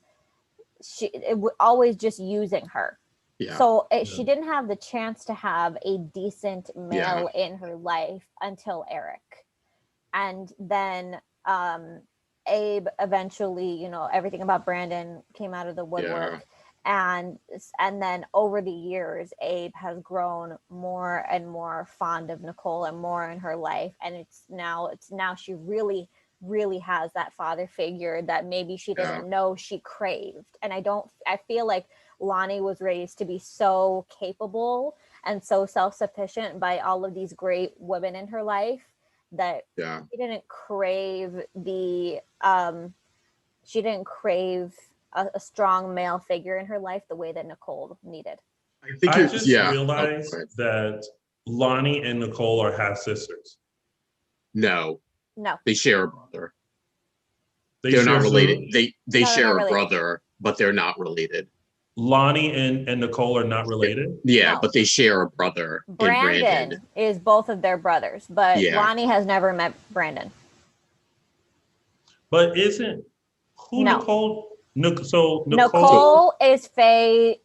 Always just using her. So she didn't have the chance to have a decent male in her life until Eric. And then Abe eventually, everything about Brandon came out of the woodwork. And then over the years, Abe has grown more and more fond of Nicole and more in her life. And it's now she really has that father figure that maybe she didn't know she craved. And I feel like Lonnie was raised to be so capable and so self-sufficient by all of these great women in her life that she didn't crave a strong male figure in her life the way that Nicole needed. I just realized that Lonnie and Nicole are half sisters. No. No. They share a brother. They're not related. They share a brother, but they're not related. Lonnie and Nicole are not related? Yeah, but they share a brother. Brandon is both of their brothers, but Lonnie has never met Brandon. But isn't Nicole? So Nicole is Faye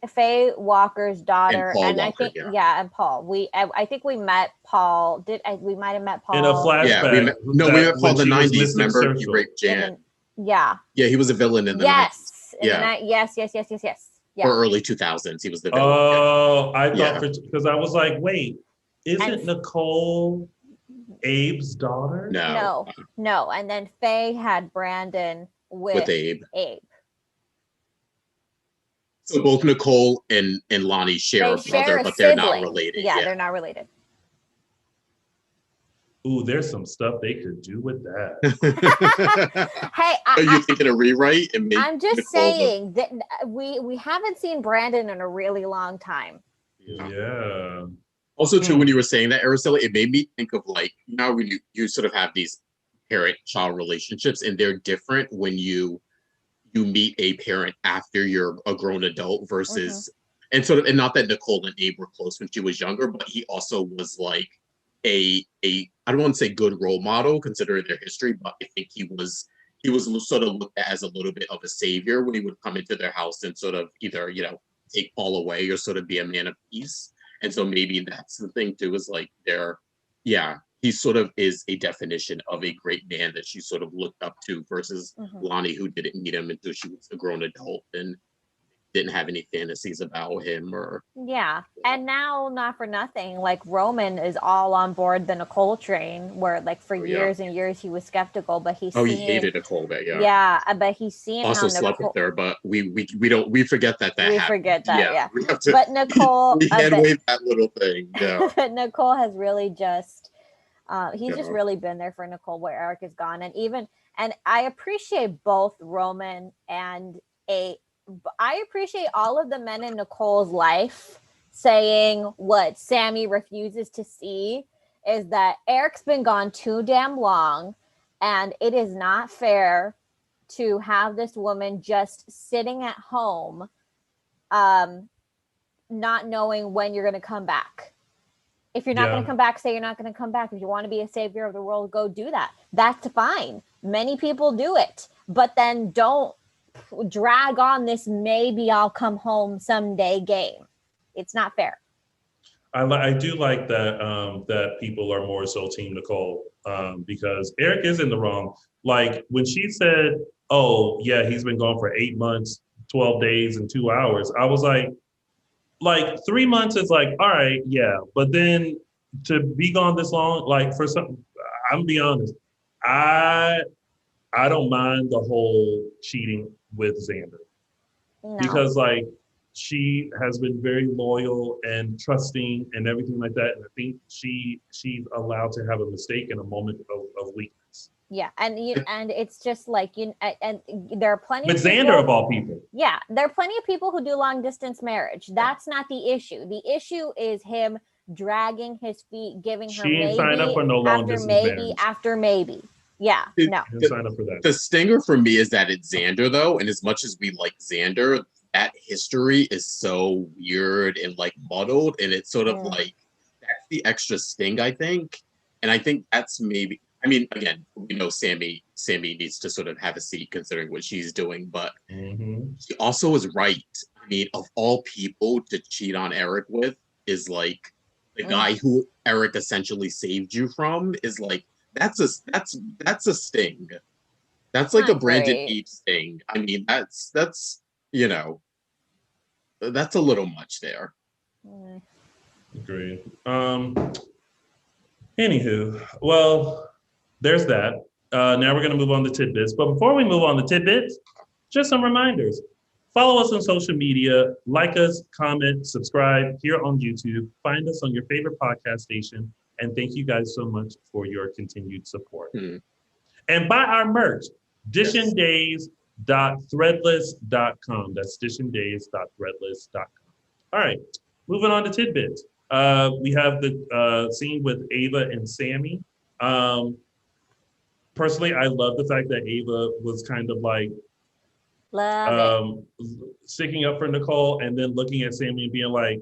Walker's daughter, and Walker, I think and Paul. I think we met Paul. We might have met Paul in a flashback. We met Paul in the 90s. Remember, he raped Jan. Yeah, he was a villain in the 90s. Yes, Yes. Yeah. Or early 2000s. He was the villain. Oh, I thought because I was like, wait, isn't Nicole Abe's daughter? No. And then Faye had Brandon with Abe. So both Nicole and Lonnie share a brother, but they're not related. Yeah, they're not related. Ooh, there's some stuff they could do with that. Hey, are you thinking a rewrite? I'm just saying that we haven't seen Brandon in a really long time. Yeah. Also, too, when you were saying that, Araceli, it made me think of like now when you sort of have these parent-child relationships, and they're different when you meet a parent after you're a grown adult versus and not that Nicole and Abe were close when she was younger, but he also was like a I don't want to say good role model considering their history, but I think he was sort of looked at as a little bit of a savior when he would come into their house and sort of either take Paul away or sort of be a man of peace. And so maybe that's the thing too, is like he sort of is a definition of a great man that she sort of looked up to versus Lonnie, who didn't meet him until she was a grown adult and didn't have any fantasies about him and now, not for nothing, like Roman is all on board the Nicole train, where like for years and years he was skeptical, but he hated Nicole, but but he's seen also slept with her, but we forget that we forget that we have to, but Nicole we hand wave that little thing but Nicole has really just he's just really been there for Nicole where Eric is gone, and I appreciate both Roman and I appreciate all of the men in Nicole's life saying what Sami refuses to see is that Eric's been gone too damn long, and it is not fair to have this woman just sitting at home, not knowing when you're going to come back. If you're not going to come back, say you're not going to come back. If you want to be a savior of the world, go do that. That's fine. Many people do it, but then don't drag on this maybe I'll come home someday game. It's not fair. I do like that that people are more so team Nicole because Eric is in the wrong. Like when she said, oh yeah, he's been gone for 8 months, 12 days and 2 hours. I was like 3 months is like, all right, yeah. But then to be gone this long, like for some, I'm gonna be honest, I don't mind the whole cheating with Xander because like she has been very loyal and trusting and everything like that. And I think she's allowed to have a mistake in a moment of weakness. Yeah, and it's just like and there are plenty. But Xander of all people. Yeah, there are plenty of people who do long distance marriage. That's not the issue. The issue is him dragging his feet, giving her maybe signed up for no long after maybe after maybe. Yeah, no. Sign up for that. The stinger for me is that it's Xander though, and as much as we like Xander, that history is so weird and like muddled, and it's sort of like that's the extra sting, I think. And I think that's maybe. I mean, again, we know Sami needs to sort of have a seat considering what she's doing, but she also is right. I mean, of all people to cheat on Eric with is like the guy who Eric essentially saved you from is like. That's a sting. That's like a Brandon Abe sting. I mean, that's that's a little much there. Agreed. Anywho, well, there's that. Now we're gonna move on to tidbits. But before we move on to tidbits, just some reminders. Follow us on social media, like us, comment, subscribe here on YouTube, find us on your favorite podcast station. And thank you guys so much for your continued support. And buy our merch, dishindays.threadless.com. That's dishindays.threadless.com. All right, moving on to tidbits. We have the scene with Ava and Sami. Personally, I love the fact that Ava was kind of like sticking up for Nicole and then looking at Sami and being like,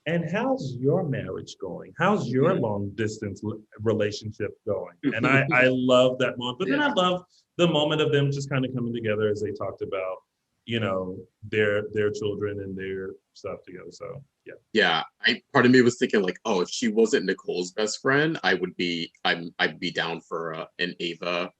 and how's your marriage going? How's your long distance relationship going? And I love that moment. But then I love the moment of them just kind of coming together as they talked about, their children and their stuff together. So yeah. Part of me was thinking like, oh, if she wasn't Nicole's best friend, I'd be down for an Ava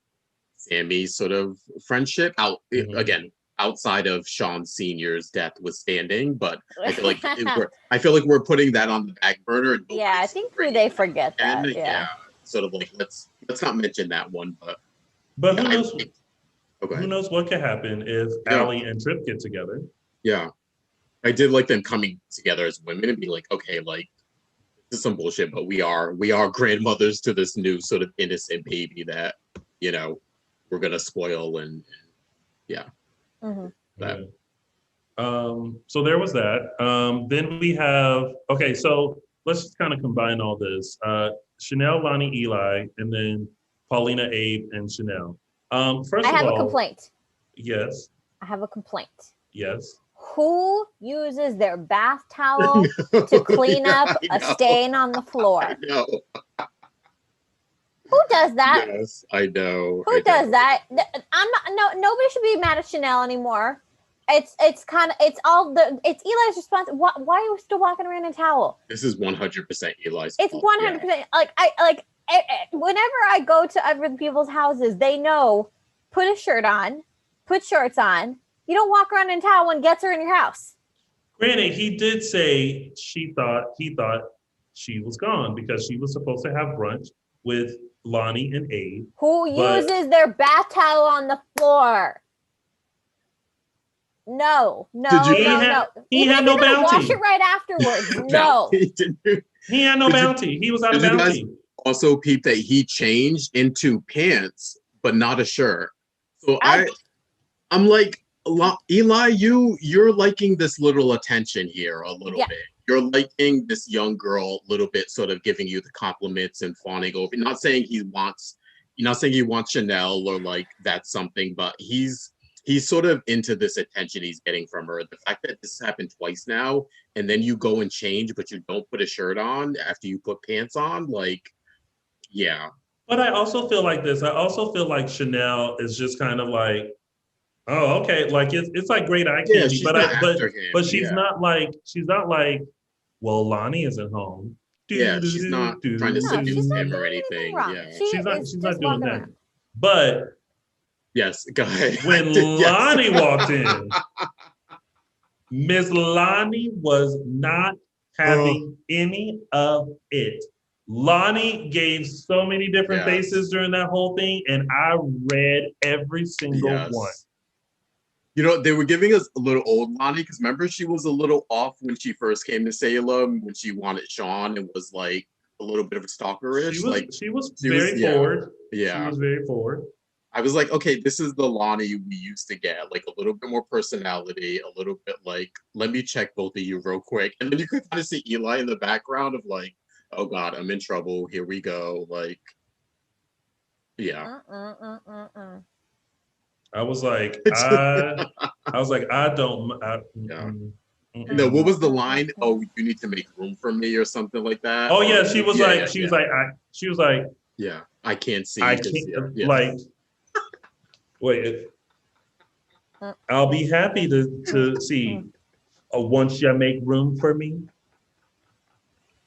Sami sort of friendship. Again, outside of Sean Sr.'s death was standing, but I feel like we're putting that on the back burner. Yeah, I think they forget that. Yeah. Sort of like let's not mention that one, but who knows? Who knows what could happen if Allie and Tripp get together? Yeah, I did like them coming together as women and be like, okay, like this is some bullshit, but we are grandmothers to this new sort of innocent baby that we're gonna spoil and Mm-hmm. that. So there was that. Then we have so let's just kind of combine all this. Chanel, Lonnie, Eli, and then Paulina, Abe, and Chanel. First I have of all, a complaint. Yes. I have a complaint. Yes. Who uses their bath towel to clean up a stain on the floor? I know. Who does that? Yes, I know. Who does that? Nobody should be mad at Chanel anymore. It's Eli's responsibility. Why are you still walking around in a towel? This is 100% Eli's. It's 100%. Whenever I go to other people's houses, they know, put a shirt on, put shorts on. You don't walk around in a towel when guests are in your house. Granted, he did say he thought she was gone because she was supposed to have brunch with Lonnie and Abe. Who uses their bath towel on the floor? No. He had no bounty. Wash it right afterwards. No. He had no bounty. He was out of bounty. Also, peep that he changed into pants, but not a shirt. So I'm like, Eli, you're liking this little attention here a little bit. You're liking this young girl a little bit, sort of giving you the compliments and fawning over. Not saying he wants Chanel or like that's something, but he's sort of into this attention he's getting from her. The fact that this happened twice now, and then you go and change, but you don't put a shirt on after you put pants on, like, yeah. But I also feel like this. I also feel like Chanel is just kind of like, oh, okay, like it's like great eye candy, but she's not like, well, Lonnie isn't home. She's not trying to seduce him or anything. Yeah, she's not doing that. But yes, go ahead. When Lonnie walked in, Miss Lonnie was not having any of it. Lonnie gave so many different faces during that whole thing, and I read every single one. They were giving us a little old Lonnie, because remember she was a little off when she first came to Salem, when she wanted Sean and was like a little bit of a stalkerish. She was very forward. Yeah. She was very forward. I was like, okay, this is the Lonnie we used to get, like a little bit more personality, a little bit like, let me check both of you real quick. And then you could kind of see Eli in the background of like, oh God, I'm in trouble. Here we go. Like, yeah. I was like, I don't. No, what was the line? Oh, you need to make room for me, or something like that. Oh yeah, she was like, yeah, I can't see. I can't like. Wait, I'll be happy to see. Once you make room for me,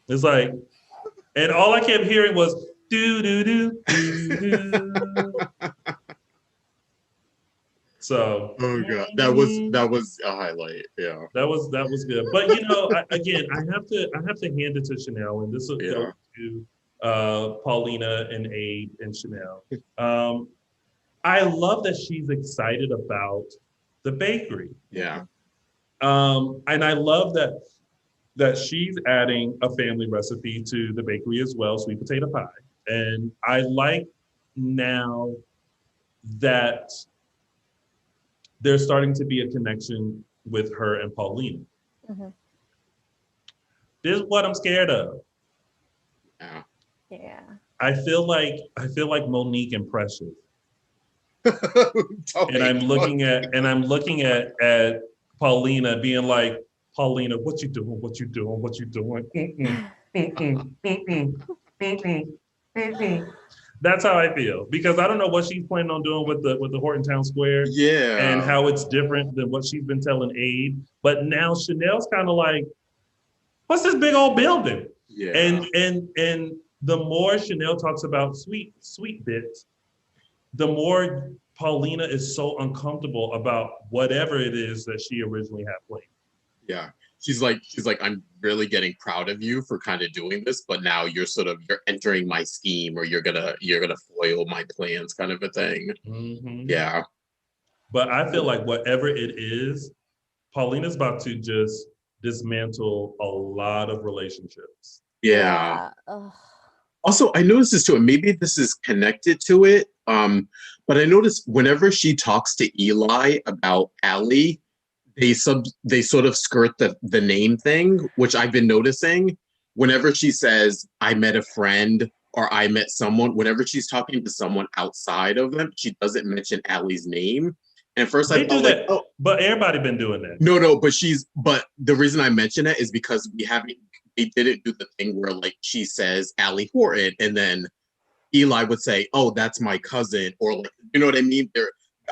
it's like, and all I kept hearing was do do do do do. So, oh God, that was a highlight. Yeah, that was good. But again, I have to hand it to Chanel, and this will go to Paulina and Abe and Chanel. I love that she's excited about the bakery. Yeah. And I love that she's adding a family recipe to the bakery as well, sweet potato pie. And I like now that there's starting to be a connection with her and Paulina. Mm-hmm. This is what I'm scared of. Yeah. I feel like Monique and Precious. And I'm looking at Paulina being like, Paulina, what you doing? What you doing? What you doing? That's how I feel, because I don't know what she's planning on doing with the Horton Town Square. Yeah. And how it's different than what she's been telling Abe. But now Chanel's kind of like, what's this big old building? Yeah. And the more Chanel talks about sweet bits, the more Paulina is so uncomfortable about whatever it is that she originally had planned. Yeah. She's like, I'm really getting proud of you for kind of doing this, but now you're entering my scheme, or you're gonna foil my plans, kind of a thing. Mm-hmm. Yeah. But I feel like whatever it is, Paulina's about to just dismantle a lot of relationships. Yeah. Also, I noticed this too, and maybe this is connected to it. But I noticed whenever she talks to Eli about Allie, they sort of skirt the name thing, which I've been noticing. Whenever she says, I met a friend or I met someone, whenever she's talking to someone outside of them, she doesn't mention Allie's name. And at first they I thought, do that, oh, but everybody been doing that. No, but the reason I mention it is because they didn't do the thing where like she says Allie Horton and then Eli would say, oh, that's my cousin, or like, you know what I mean?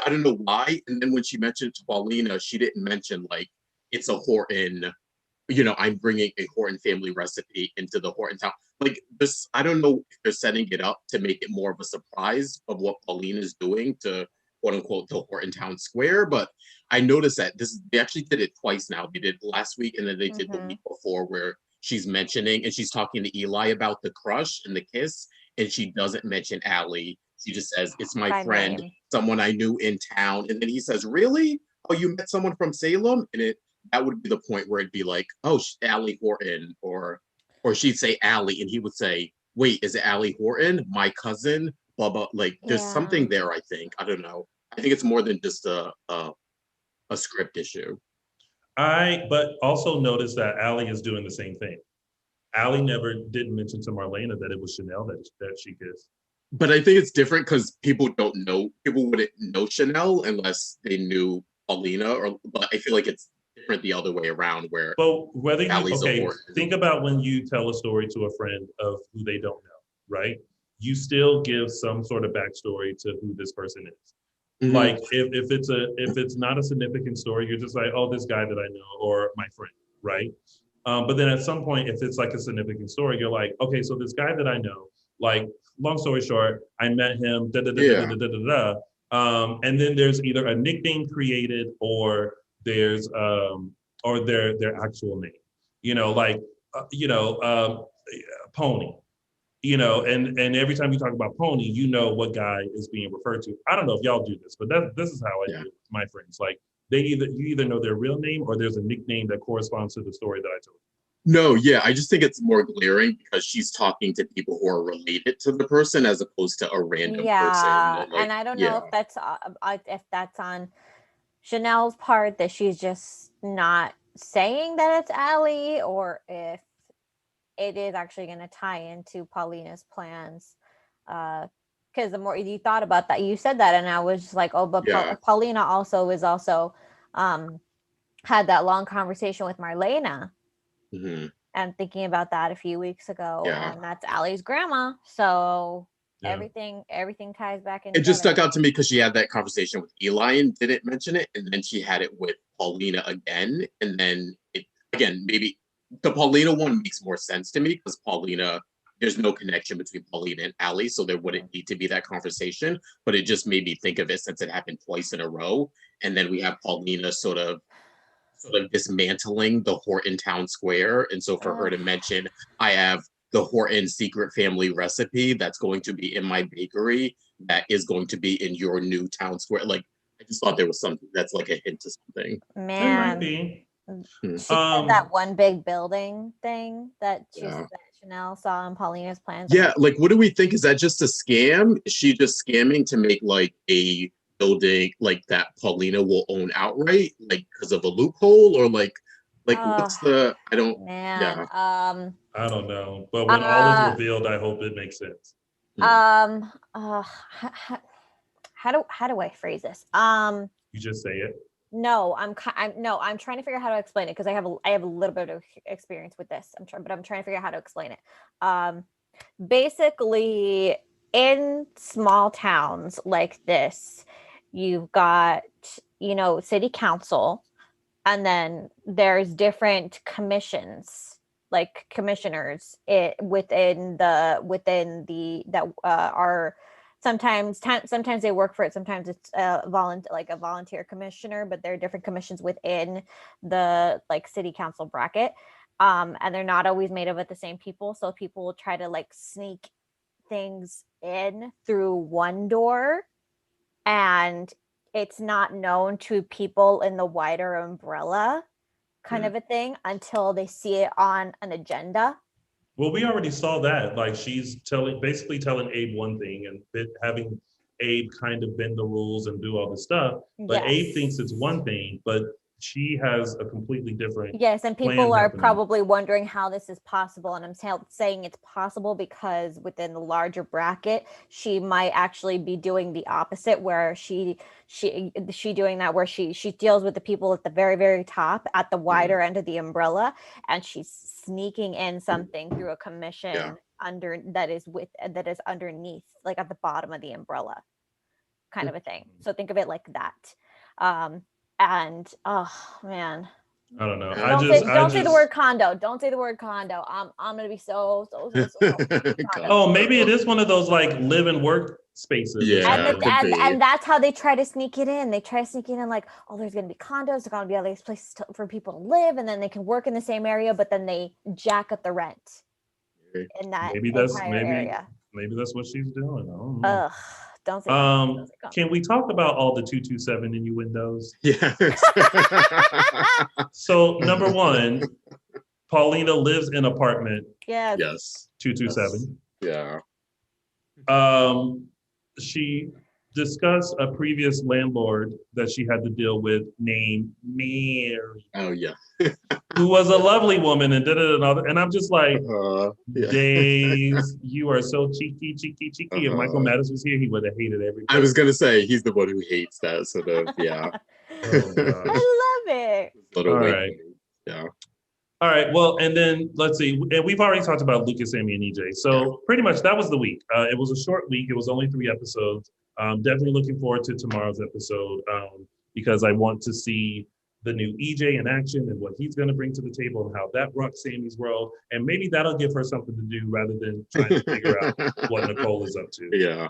I don't know why. And then when she mentioned to Paulina, she didn't mention like it's a Horton, I'm bringing a Horton family recipe into the Horton town. Like this, I don't know if they're setting it up to make it more of a surprise of what Paulina is doing to quote unquote the Horton Town Square. But I noticed that they actually did it twice now. They did last week and then they did the week before, where she's mentioning and she's talking to Eli about the crush and the kiss, and she doesn't mention Allie. She just says, it's my friend, someone I knew in town. And then he says, really? Oh, you met someone from Salem? And that would be the point where it'd be like, oh, Allie Horton, or she'd say Allie, and he would say, wait, is it Allie Horton, my cousin? Blah blah. Like, there's something there. I think. I don't know. I think it's more than just a script issue. But also notice that Allie is doing the same thing. Allie didn't mention to Marlena that it was Chanel that she kissed. But I think it's different because people wouldn't know Chanel unless they knew Paulina, but I feel like it's different the other way around where think about when you tell a story to a friend of who they don't know, right? You still give some sort of backstory to who this person is. Mm-hmm. Like if it's not a significant story, you're just like, oh, this guy that I know or my friend, right? But then at some point, if it's like a significant story, you're like, okay, so this guy that I know, like, long story short, I met him, and then there's either a nickname created or there's or their actual name, Pony, and every time you talk about Pony, you know what guy is being referred to. I don't know if y'all do this, but this is how I do it with my friends. Like you either know their real name or there's a nickname that corresponds to the story that I told you. No, yeah, I just think it's more glaring because she's talking to people who are related to the person as opposed to a random person. Like, and I don't know if that's on Chanel's part, that she's just not saying that it's Allie, or if it is actually going to tie into Paulina's plans. Because the more you thought about that, you said that, and I was just like, oh, but Paulina also had that long conversation with Marlena. Mm-hmm. And thinking about that a few weeks ago, and that's Allie's grandma. So everything ties back in. It just stuck out to me because she had that conversation with Eli and didn't mention it, and then she had it with Paulina again, and then maybe the Paulina one makes more sense to me because Paulina, there's no connection between Paulina and Allie, so there wouldn't need to be that conversation. But it just made me think of it since it happened twice in a row, and then we have Paulina sort of dismantling the Horton Town Square. And so for her to mention, I have the Horton secret family recipe that's going to be in my bakery that is going to be in your new town square. Like, I just thought there was something that's like a hint to something. Man, she said that one big building thing that Chanel saw in Paulina's plans. Yeah, like, what do we think? Is that just a scam? Is she just scamming to make like a building like that Paulina will own outright, like because of a loophole, or like what's the I don't know, but when all is revealed, I hope it makes sense. How do I phrase this? You just say it. No, I'm trying to figure out how to explain it because I have a little bit of experience with this. I'm trying to figure out how to explain it. Basically, in small towns like this, you've got, city council, and then there's different commissions, like commissioners within the that are sometimes they work for it. Sometimes it's a volunteer commissioner, but there are different commissions within the like city council bracket. And they're not always made up of the same people. So people will try to like sneak things in through one door, and it's not known to people in the wider umbrella kind of a thing until they see it on an agenda. Well, we already saw that. Like she's basically telling Abe one thing and having Abe kind of bend the rules and do all this stuff. But Abe thinks it's one thing, but she has a completely different. Yes, and people are probably wondering how this is possible. And I'm saying it's possible because within the larger bracket, she might actually be doing the opposite, where she doing that, where she deals with the people at the very, very top, at the wider end of the umbrella, and she's sneaking in something through a commission that is underneath, like at the bottom of the umbrella, kind of a thing. So think of it like that. And oh man, I don't know. Don't say the word condo. Don't say the word condo. I'm gonna be so. Oh, maybe it is one of those like live and work spaces. Yeah, and that's how they try to sneak it in. They try to sneak it in like, oh, there's gonna be condos. There's gonna be all these places for people to live, and then they can work in the same area. But then they jack up the rent in that area. Maybe that's what she's doing. I don't know. Ugh. Don't say that. Can we talk about all the 227 innuendos? Yeah. So number one, Paulina lives in apartment. Yes. 227. Yes. Yeah. She discussed a previous landlord that she had to deal with named Mary. Oh yeah. Who was a lovely woman and did it and all. And I'm just like, Days, you are so cheeky. If Michael Madison was here, he would have hated everything. I was gonna say he's the one who hates that sort of. Yeah. I love it. All right. Yeah. All right. Well, and then let's see. And we've already talked about Lucas, Sami, and EJ. So pretty much that was the week. It was a short week. It was only 3 episodes. Definitely looking forward to tomorrow's episode because I want to see the new EJ in action and what he's going to bring to the table and how that rocks Sami's world. And maybe that'll give her something to do rather than trying to figure out what Nicole is up to. Yeah.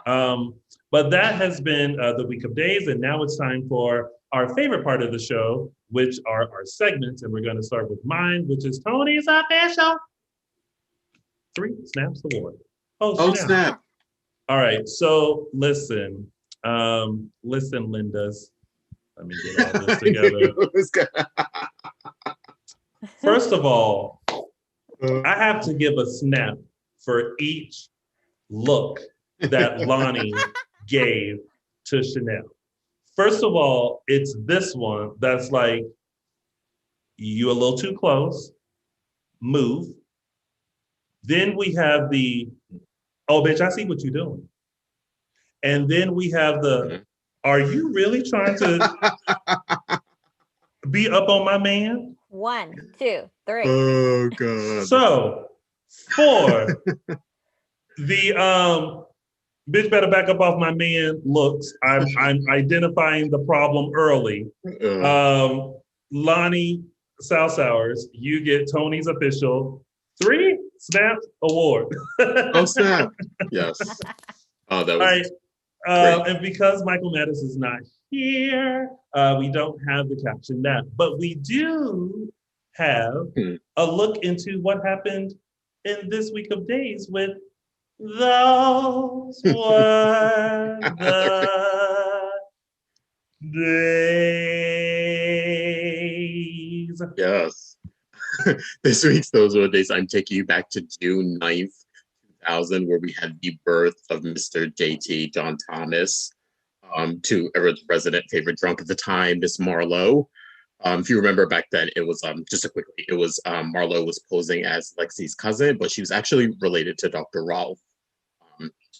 But that has been the week of days. And now it's time for our favorite part of the show, which are our segments. And we're going to start with mine, which is Tony's Official 3 Snaps Award. Oh, snap. All right. So listen, Lindas. Let me get all this together. First of all, I have to give a snap for each look that Lonnie gave to Chanel. First of all, it's this one that's like, you a little too close, move. Then we have the, oh, bitch, I see what you're doing. And then we have the, are you really trying to be up on my man? 1, 2, 3. Oh, God. So, for the bitch better back up off my man looks, I'm identifying the problem early. Lonnie Sours, you get Tony's Official 3 Snap Award. Oh, snap. Yes. Oh, that was... All right. And because Michael Madison is not here, we don't have the caption that, but we do have a look into what happened in this week of days with those were the days. Yes. This week's Those Were the Days, I'm taking you back to June 9th. 2000, where we had the birth of Mr. JT John Thomas, to Everett's resident favorite drunk at the time, Miss Marlowe. If you remember back then, it was Marlowe was posing as Lexi's cousin, but she was actually related to Dr. Rolfe.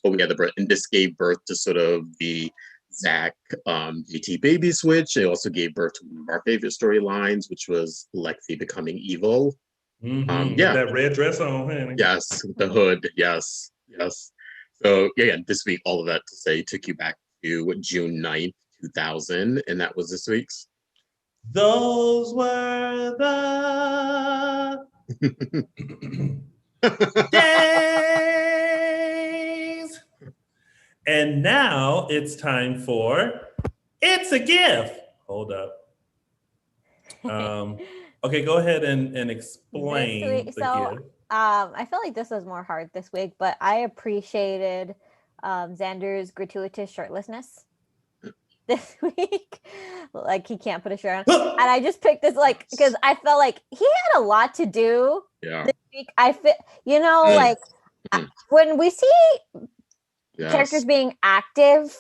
But we had the birth, and this gave birth to sort of the Zach JT baby switch. It also gave birth to one of our favorite storylines, which was Lexi becoming evil. That red dress on, honey. Yes, the hood. Yes. So yeah, this week, all of that to say took you back to June 9th, 2000, and that was this week's. Those were the days. And now it's time for It's a Gift. Hold up. Okay, go ahead and explain the gift. I feel like this was more hard this week, but I appreciated Xander's gratuitous shirtlessness this week. Like he can't put a shirt on. And I just picked this because I felt like he had a lot to do this week. When we see characters being active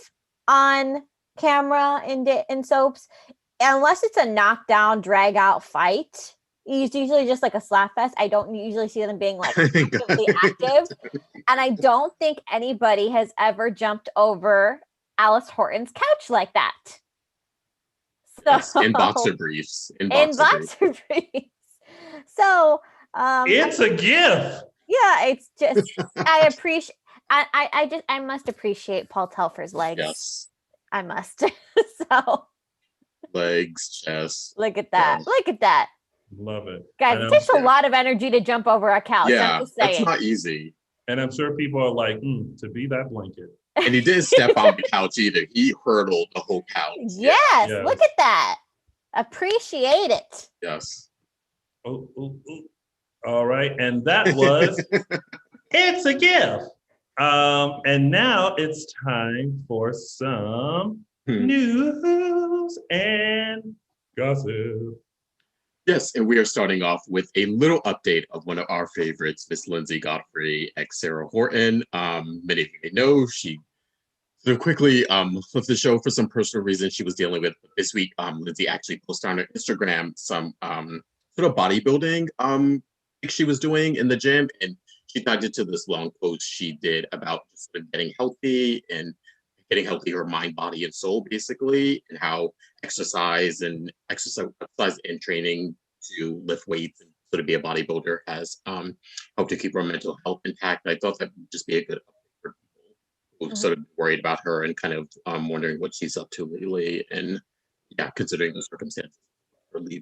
on camera in soaps, unless it's a knockdown, drag out fight, it's usually just like a slap fest. I don't usually see them being like actively active. And I don't think anybody has ever jumped over Alice Horton's couch like that. So, yes, in boxer briefs. In boxer briefs. So it's a gift. Yeah, it's just I appreciate I must appreciate Paul Telfer's legs. Yes. I must. So legs, chest. Look at that. Yeah. Look at that. Love it. Guys, it takes a lot of energy to jump over a couch. Yeah, that's not easy. And I'm sure people are like, to be that blanket. And he didn't step on the couch either. He hurdled the whole couch. Yes, look at that. Appreciate it. Yes. Oh. All right. And that was It's a Gift. And now it's time for some news and gossip. Yes, and we are starting off with a little update of one of our favorites, Miss Lindsay Godfrey, ex Sarah Horton. Many of you may know she sort of quickly left the show for some personal reasons she was dealing with. This week, Lindsay actually posted on her Instagram some sort of bodybuilding she was doing in the gym, and she tagged it to this long post she did about just sort of getting healthy her mind, body, and soul, basically, and how exercise and training to lift weights and sort of be a bodybuilder has helped to keep her mental health intact. And I thought that would just be a good update for people who sort of worried about her and kind of wondering what she's up to lately, and considering the circumstances.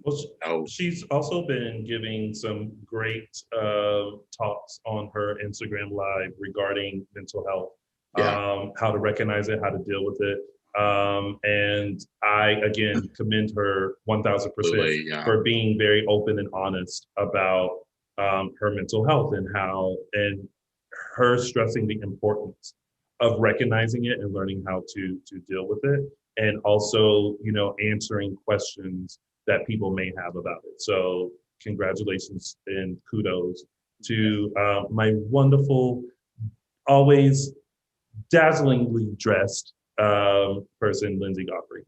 Well, she's also been giving some great talks on her Instagram Live regarding mental health. How to recognize it, how to deal with it. And I, again, commend her 1,000% for being very open and honest about her mental health and her stressing the importance of recognizing it and learning how to deal with it. And also, answering questions that people may have about it. So congratulations and kudos to my wonderful, always dazzlingly dressed person, Lindsay Godfrey.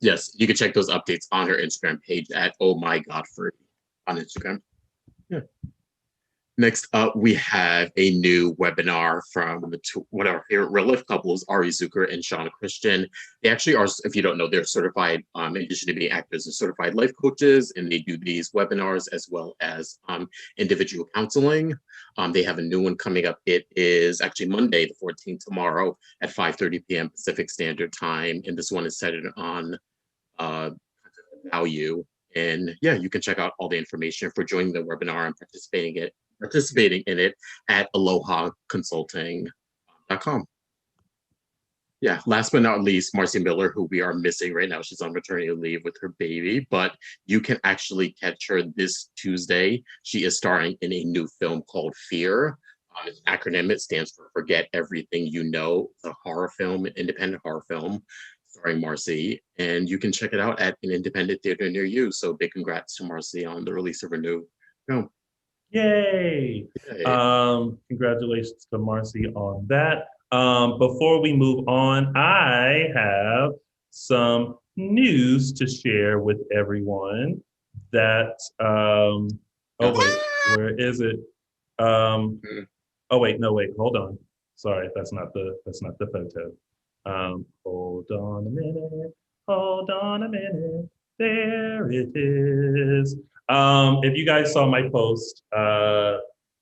Yes, you can check those updates on her Instagram page at Oh My Godfrey on Instagram. Yeah. Next up, we have a new webinar from one of our favorite real life couples, Ari Zucker and Shauna Christian. They actually are, if you don't know, they're certified, in addition to being actors, and certified life coaches, and they do these webinars as well as individual counseling. They have a new one coming up. It is actually Monday, the 14th, tomorrow at 5:30 p.m. Pacific Standard Time. And this one is centered on value. And you can check out all the information for joining the webinar and participating in it at alohaconsulting.com. Last but not least, Marcy Miller, who we are missing right now. She's on maternity leave with her baby, but you can actually catch her this Tuesday. She is starring in a new film called Fear. It's an acronym. It stands for Forget Everything You Know. It's a horror film, an independent horror film starring Marcy, and you can check it out at an independent theater near you. So big congrats to Marcy on the release of her new film. Yay! Congratulations to Marcy on that. Before we move on, I have some news to share with everyone that, where is it? Hold on. Sorry, that's not the photo. Hold on a minute. There it is. If you guys saw my post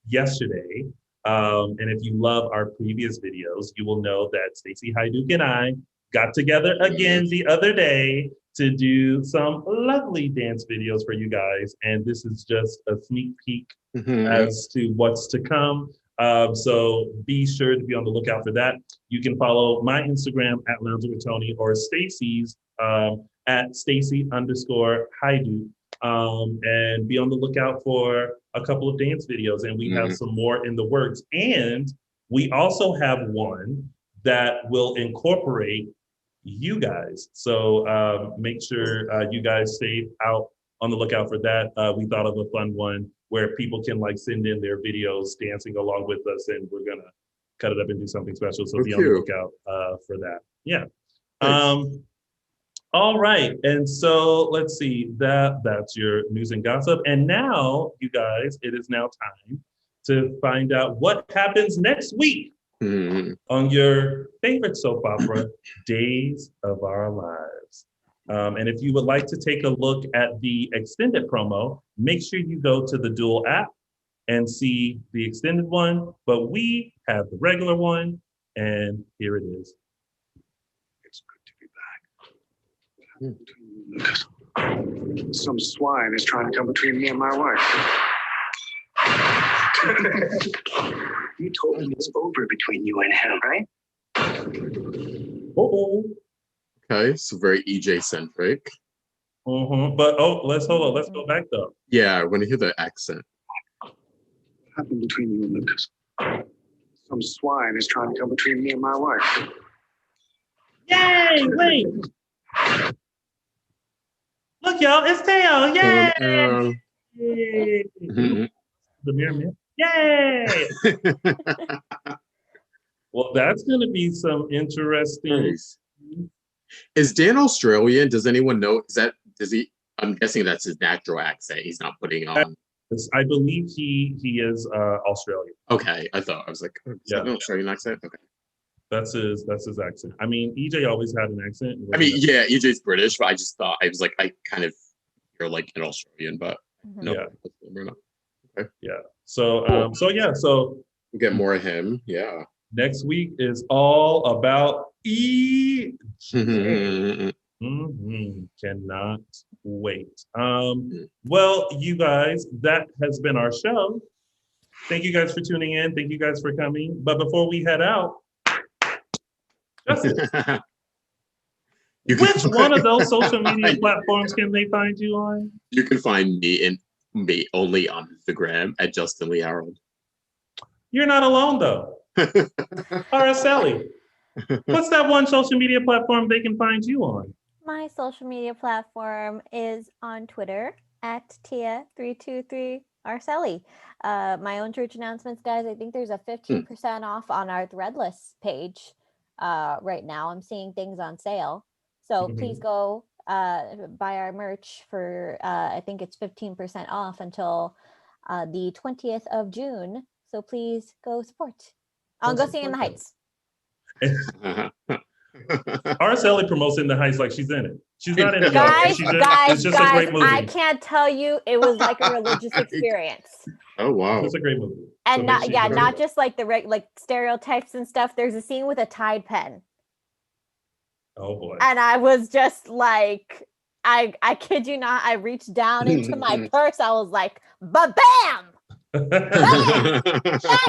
yesterday, and if you love our previous videos, you will know that Stacey Hyduke and I got together again the other day to do some lovely dance videos for you guys. And this is just a sneak peek as to what's to come. So be sure to be on the lookout for that. You can follow my Instagram at Lounging with Tony or Stacy's at Stacy_Haidu. And be on the lookout for a couple of dance videos. And we have some more in the works. And we also have one that will incorporate you guys. So make sure you guys stay out on the lookout for that. We thought of a fun one where people can like send in their videos dancing along with us, and we're gonna cut it up and do something special. So be on the lookout for that. Yeah. Nice. All right, and so let's see, that's your news and gossip. And now, you guys, it is now time to find out what happens next week on your favorite soap opera, Days of Our Lives. And if you would like to take a look at the extended promo, make sure you go to the Dual app and see the extended one, but we have the regular one, and here it is. It's good to be back. Some swine is trying to come between me and my wife. You told me it's over between you and him, right? Uh-oh. Okay, so very EJ-centric. But let's hold on. Let's go back though. Yeah, I want to hear the accent. What happened between you and Lucas? Some swine is trying to come between me and my wife. Yay! Wait! Look, y'all, it's Teo! Yay! Yay! The mirror man. Yay! Well, that's going to be some interesting. Nice. Is Dan Australian? Does anyone know? I'm guessing that's his natural accent. He's not putting on. I believe he is Australian. Okay, I was like, yeah, an Australian accent. Okay, that's his accent. I mean, EJ always had an accent. I mean, yeah, EJ's British, but I just thought I was like, I kind of hear like an Australian, but no. Yeah. Okay. Yeah. So so we'll get more of him. Yeah. Next week is all about EJ. Cannot wait. Well, you guys, that has been our show. Thank you guys for tuning in. Thank you guys for coming. But before we head out, Justice, which one of those social media platforms can they find you on? You can find me only on Instagram at Justin Lee Hareld. You're not alone though. Araceli, what's that one social media platform they can find you on? My social media platform is on Twitter at Tia323 Araceli. My own church announcements, guys. I think there's a 15% off on our Threadless page right now. I'm seeing things on sale. So please go buy our merch for, I think it's 15% off until the 20th of June. So please go support. I'll go sing in the Heights. Araceli promotes In the Heights like she's in it. She's not in it. Guys, it's just a great movie. I can't tell you, it was like a religious experience. Oh wow, it's a great movie. And so not just like the like stereotypes and stuff. There's a scene with a Tide pen. Oh boy. And I was just like, I kid you not, I reached down into my purse. I was like, ba-bam!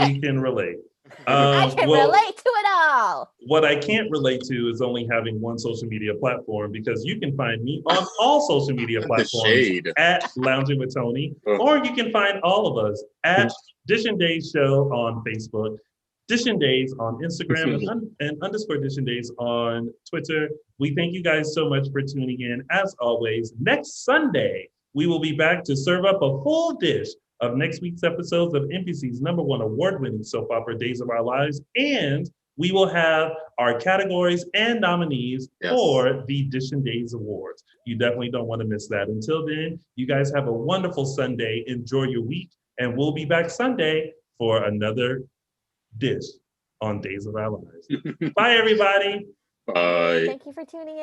She can relate. I can relate to it all. What I can't relate to is only having one social media platform, because you can find me on all social media platforms at Lounging with Tony, or you can find all of us at Dishin Days Show on Facebook, Dishin Days on Instagram, and _ Dishin Days on Twitter. We thank you guys so much for tuning in. As always, next Sunday, we will be back to serve up a full dish of next week's episodes of NBC's #1 award-winning soap opera, Days of Our Lives, and we will have our categories and nominees for the Dishin Days Awards. You definitely don't want to miss that. Until then, you guys have a wonderful Sunday. Enjoy your week, and we'll be back Sunday for another dish on Days of Our Lives. Bye, everybody. Bye. Thank you for tuning in.